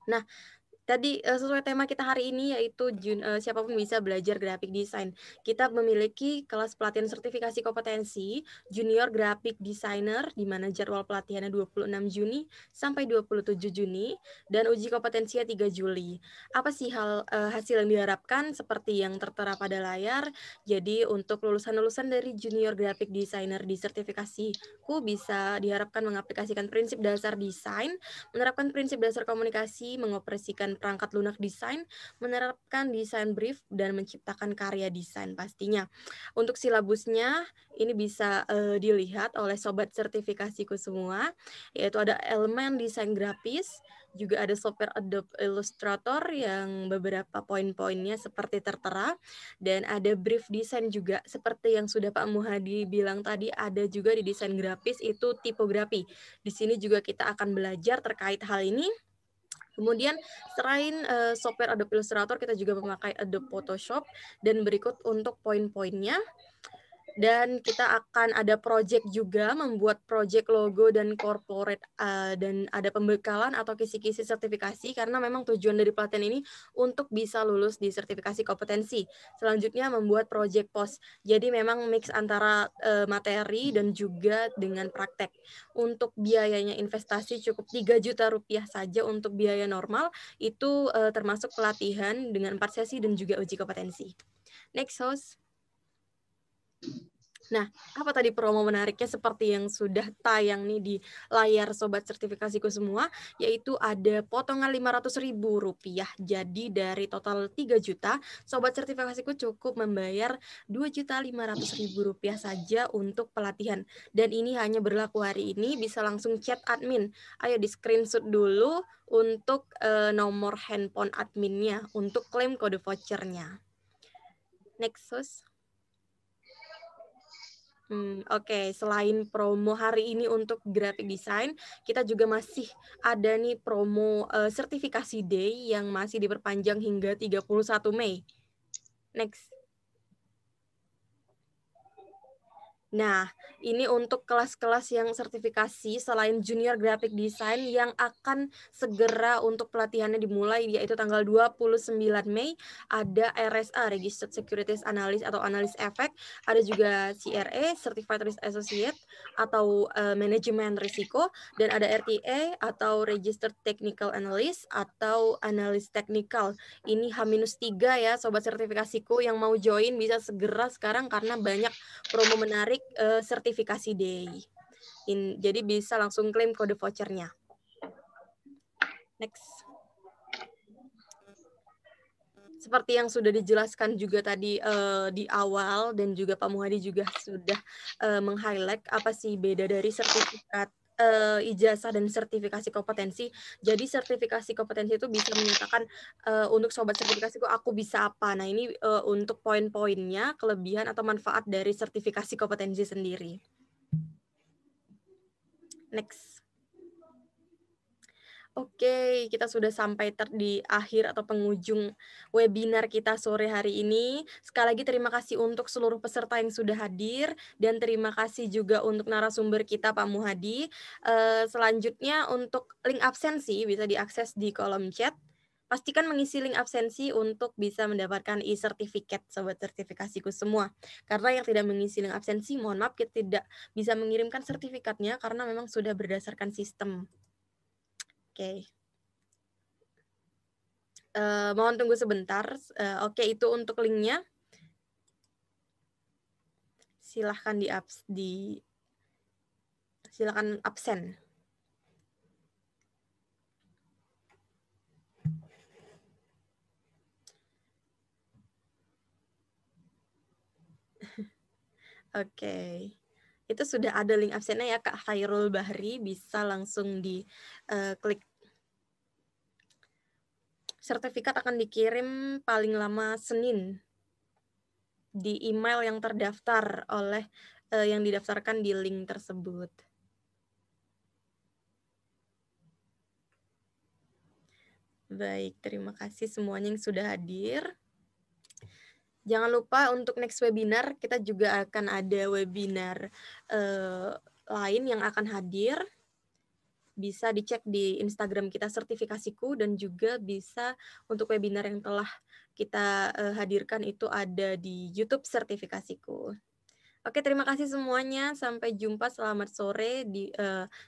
Nah, Tadi sesuai tema kita hari ini yaitu siapapun bisa belajar graphic design. Kita memiliki kelas pelatihan sertifikasi kompetensi junior graphic designer di mana jadwal pelatihannya 26 Juni sampai 27 Juni dan uji kompetensinya 3 Juli. Apa sih hasil yang diharapkan seperti yang tertera pada layar? Jadi untuk lulusan-lulusan dari junior graphic designer di sertifikasiku bisa diharapkan mengaplikasikan prinsip dasar desain, menerapkan prinsip dasar komunikasi, mengoperasikan perangkat lunak desain, menerapkan desain brief, dan menciptakan karya desain pastinya. Untuk silabusnya, ini bisa dilihat oleh sobat sertifikasiku semua, yaitu ada elemen desain grafis, juga ada software Adobe Illustrator yang beberapa poin-poinnya seperti tertera, dan ada brief desain juga seperti yang sudah Pak Muhadi bilang tadi, ada juga di desain grafis itu tipografi. Di sini juga kita akan belajar terkait hal ini. Kemudian selain software Adobe Illustrator, kita juga memakai Adobe Photoshop, dan berikut untuk poin-poinnya. Dan kita akan ada project juga, membuat project logo dan corporate, dan ada pembekalan atau kisi-kisi sertifikasi, karena memang tujuan dari pelatihan ini untuk bisa lulus di sertifikasi kompetensi. Selanjutnya membuat project post. Jadi memang mix antara materi dan juga dengan praktek. Untuk biayanya investasi cukup 3 juta rupiah saja untuk biaya normal, itu termasuk pelatihan dengan 4 sesi dan juga uji kompetensi. Next, host. Nah, apa tadi promo menariknya seperti yang sudah tayang nih di layar sobat sertifikasiku semua, yaitu ada potongan Rp500.000. Jadi dari total 3 juta, sobat sertifikasiku cukup membayar Rp2.500.000 saja untuk pelatihan. Dan ini hanya berlaku hari ini, bisa langsung chat admin. Ayo di screenshot dulu untuk nomor handphone adminnya untuk klaim kode vouchernya. Next, host. Oke, selain promo hari ini untuk graphic design, kita juga masih ada nih promo sertifikasi day yang masih diperpanjang hingga 31 Mei. Next. Nah, ini untuk kelas-kelas yang sertifikasi selain junior graphic design yang akan segera untuk pelatihannya dimulai, yaitu tanggal 29 Mei, ada RSA, Registered Securities Analyst atau analis efek, ada juga CRA, Certified Risk Associate atau manajemen risiko, dan ada RTA atau Registered Technical Analyst atau analis teknikal. Ini H-3 ya, sobat sertifikasiku yang mau join bisa segera sekarang karena banyak promo menarik sertifikasi day. Jadi bisa langsung klaim kode vouchernya. Next. Seperti yang sudah dijelaskan juga tadi di awal dan juga Pak Muhadi juga sudah meng-highlight apa sih beda dari sertifikat ijazah dan sertifikasi kompetensi. Jadi sertifikasi kompetensi itu bisa menyatakan untuk sobat sertifikasiku aku bisa apa. Nah ini untuk poin-poinnya, kelebihan atau manfaat dari sertifikasi kompetensi sendiri. Next. Oke, kita sudah sampai di akhir atau penghujung webinar kita sore hari ini. Sekali lagi terima kasih untuk seluruh peserta yang sudah hadir, dan terima kasih juga untuk narasumber kita Pak Muhadi. Selanjutnya untuk link absensi bisa diakses di kolom chat. Pastikan mengisi link absensi untuk bisa mendapatkan e-certificate sobat sertifikasiku semua. Karena yang tidak mengisi link absensi, mohon maaf kita tidak bisa mengirimkan sertifikatnya karena memang sudah berdasarkan sistem. Oke. Mohon tunggu sebentar. Oke, itu untuk linknya. Silahkan silakan absen. Oke. Itu sudah ada link absennya ya Kak Khairul Bahri, bisa langsung di klik. Sertifikat akan dikirim paling lama Senin di email yang terdaftar oleh yang didaftarkan di link tersebut. Baik, terima kasih semuanya yang sudah hadir. Jangan lupa untuk next webinar, kita juga akan ada webinar lain yang akan hadir. bisa dicek di Instagram kita Sertifikasiku, dan juga bisa untuk webinar yang telah kita hadirkan itu ada di YouTube Sertifikasiku. Oke, terima kasih semuanya. Sampai jumpa, selamat sore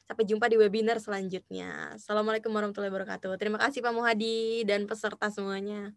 sampai jumpa di webinar selanjutnya. Assalamualaikum warahmatullahi wabarakatuh. Terima kasih Pak Muhadi dan peserta semuanya.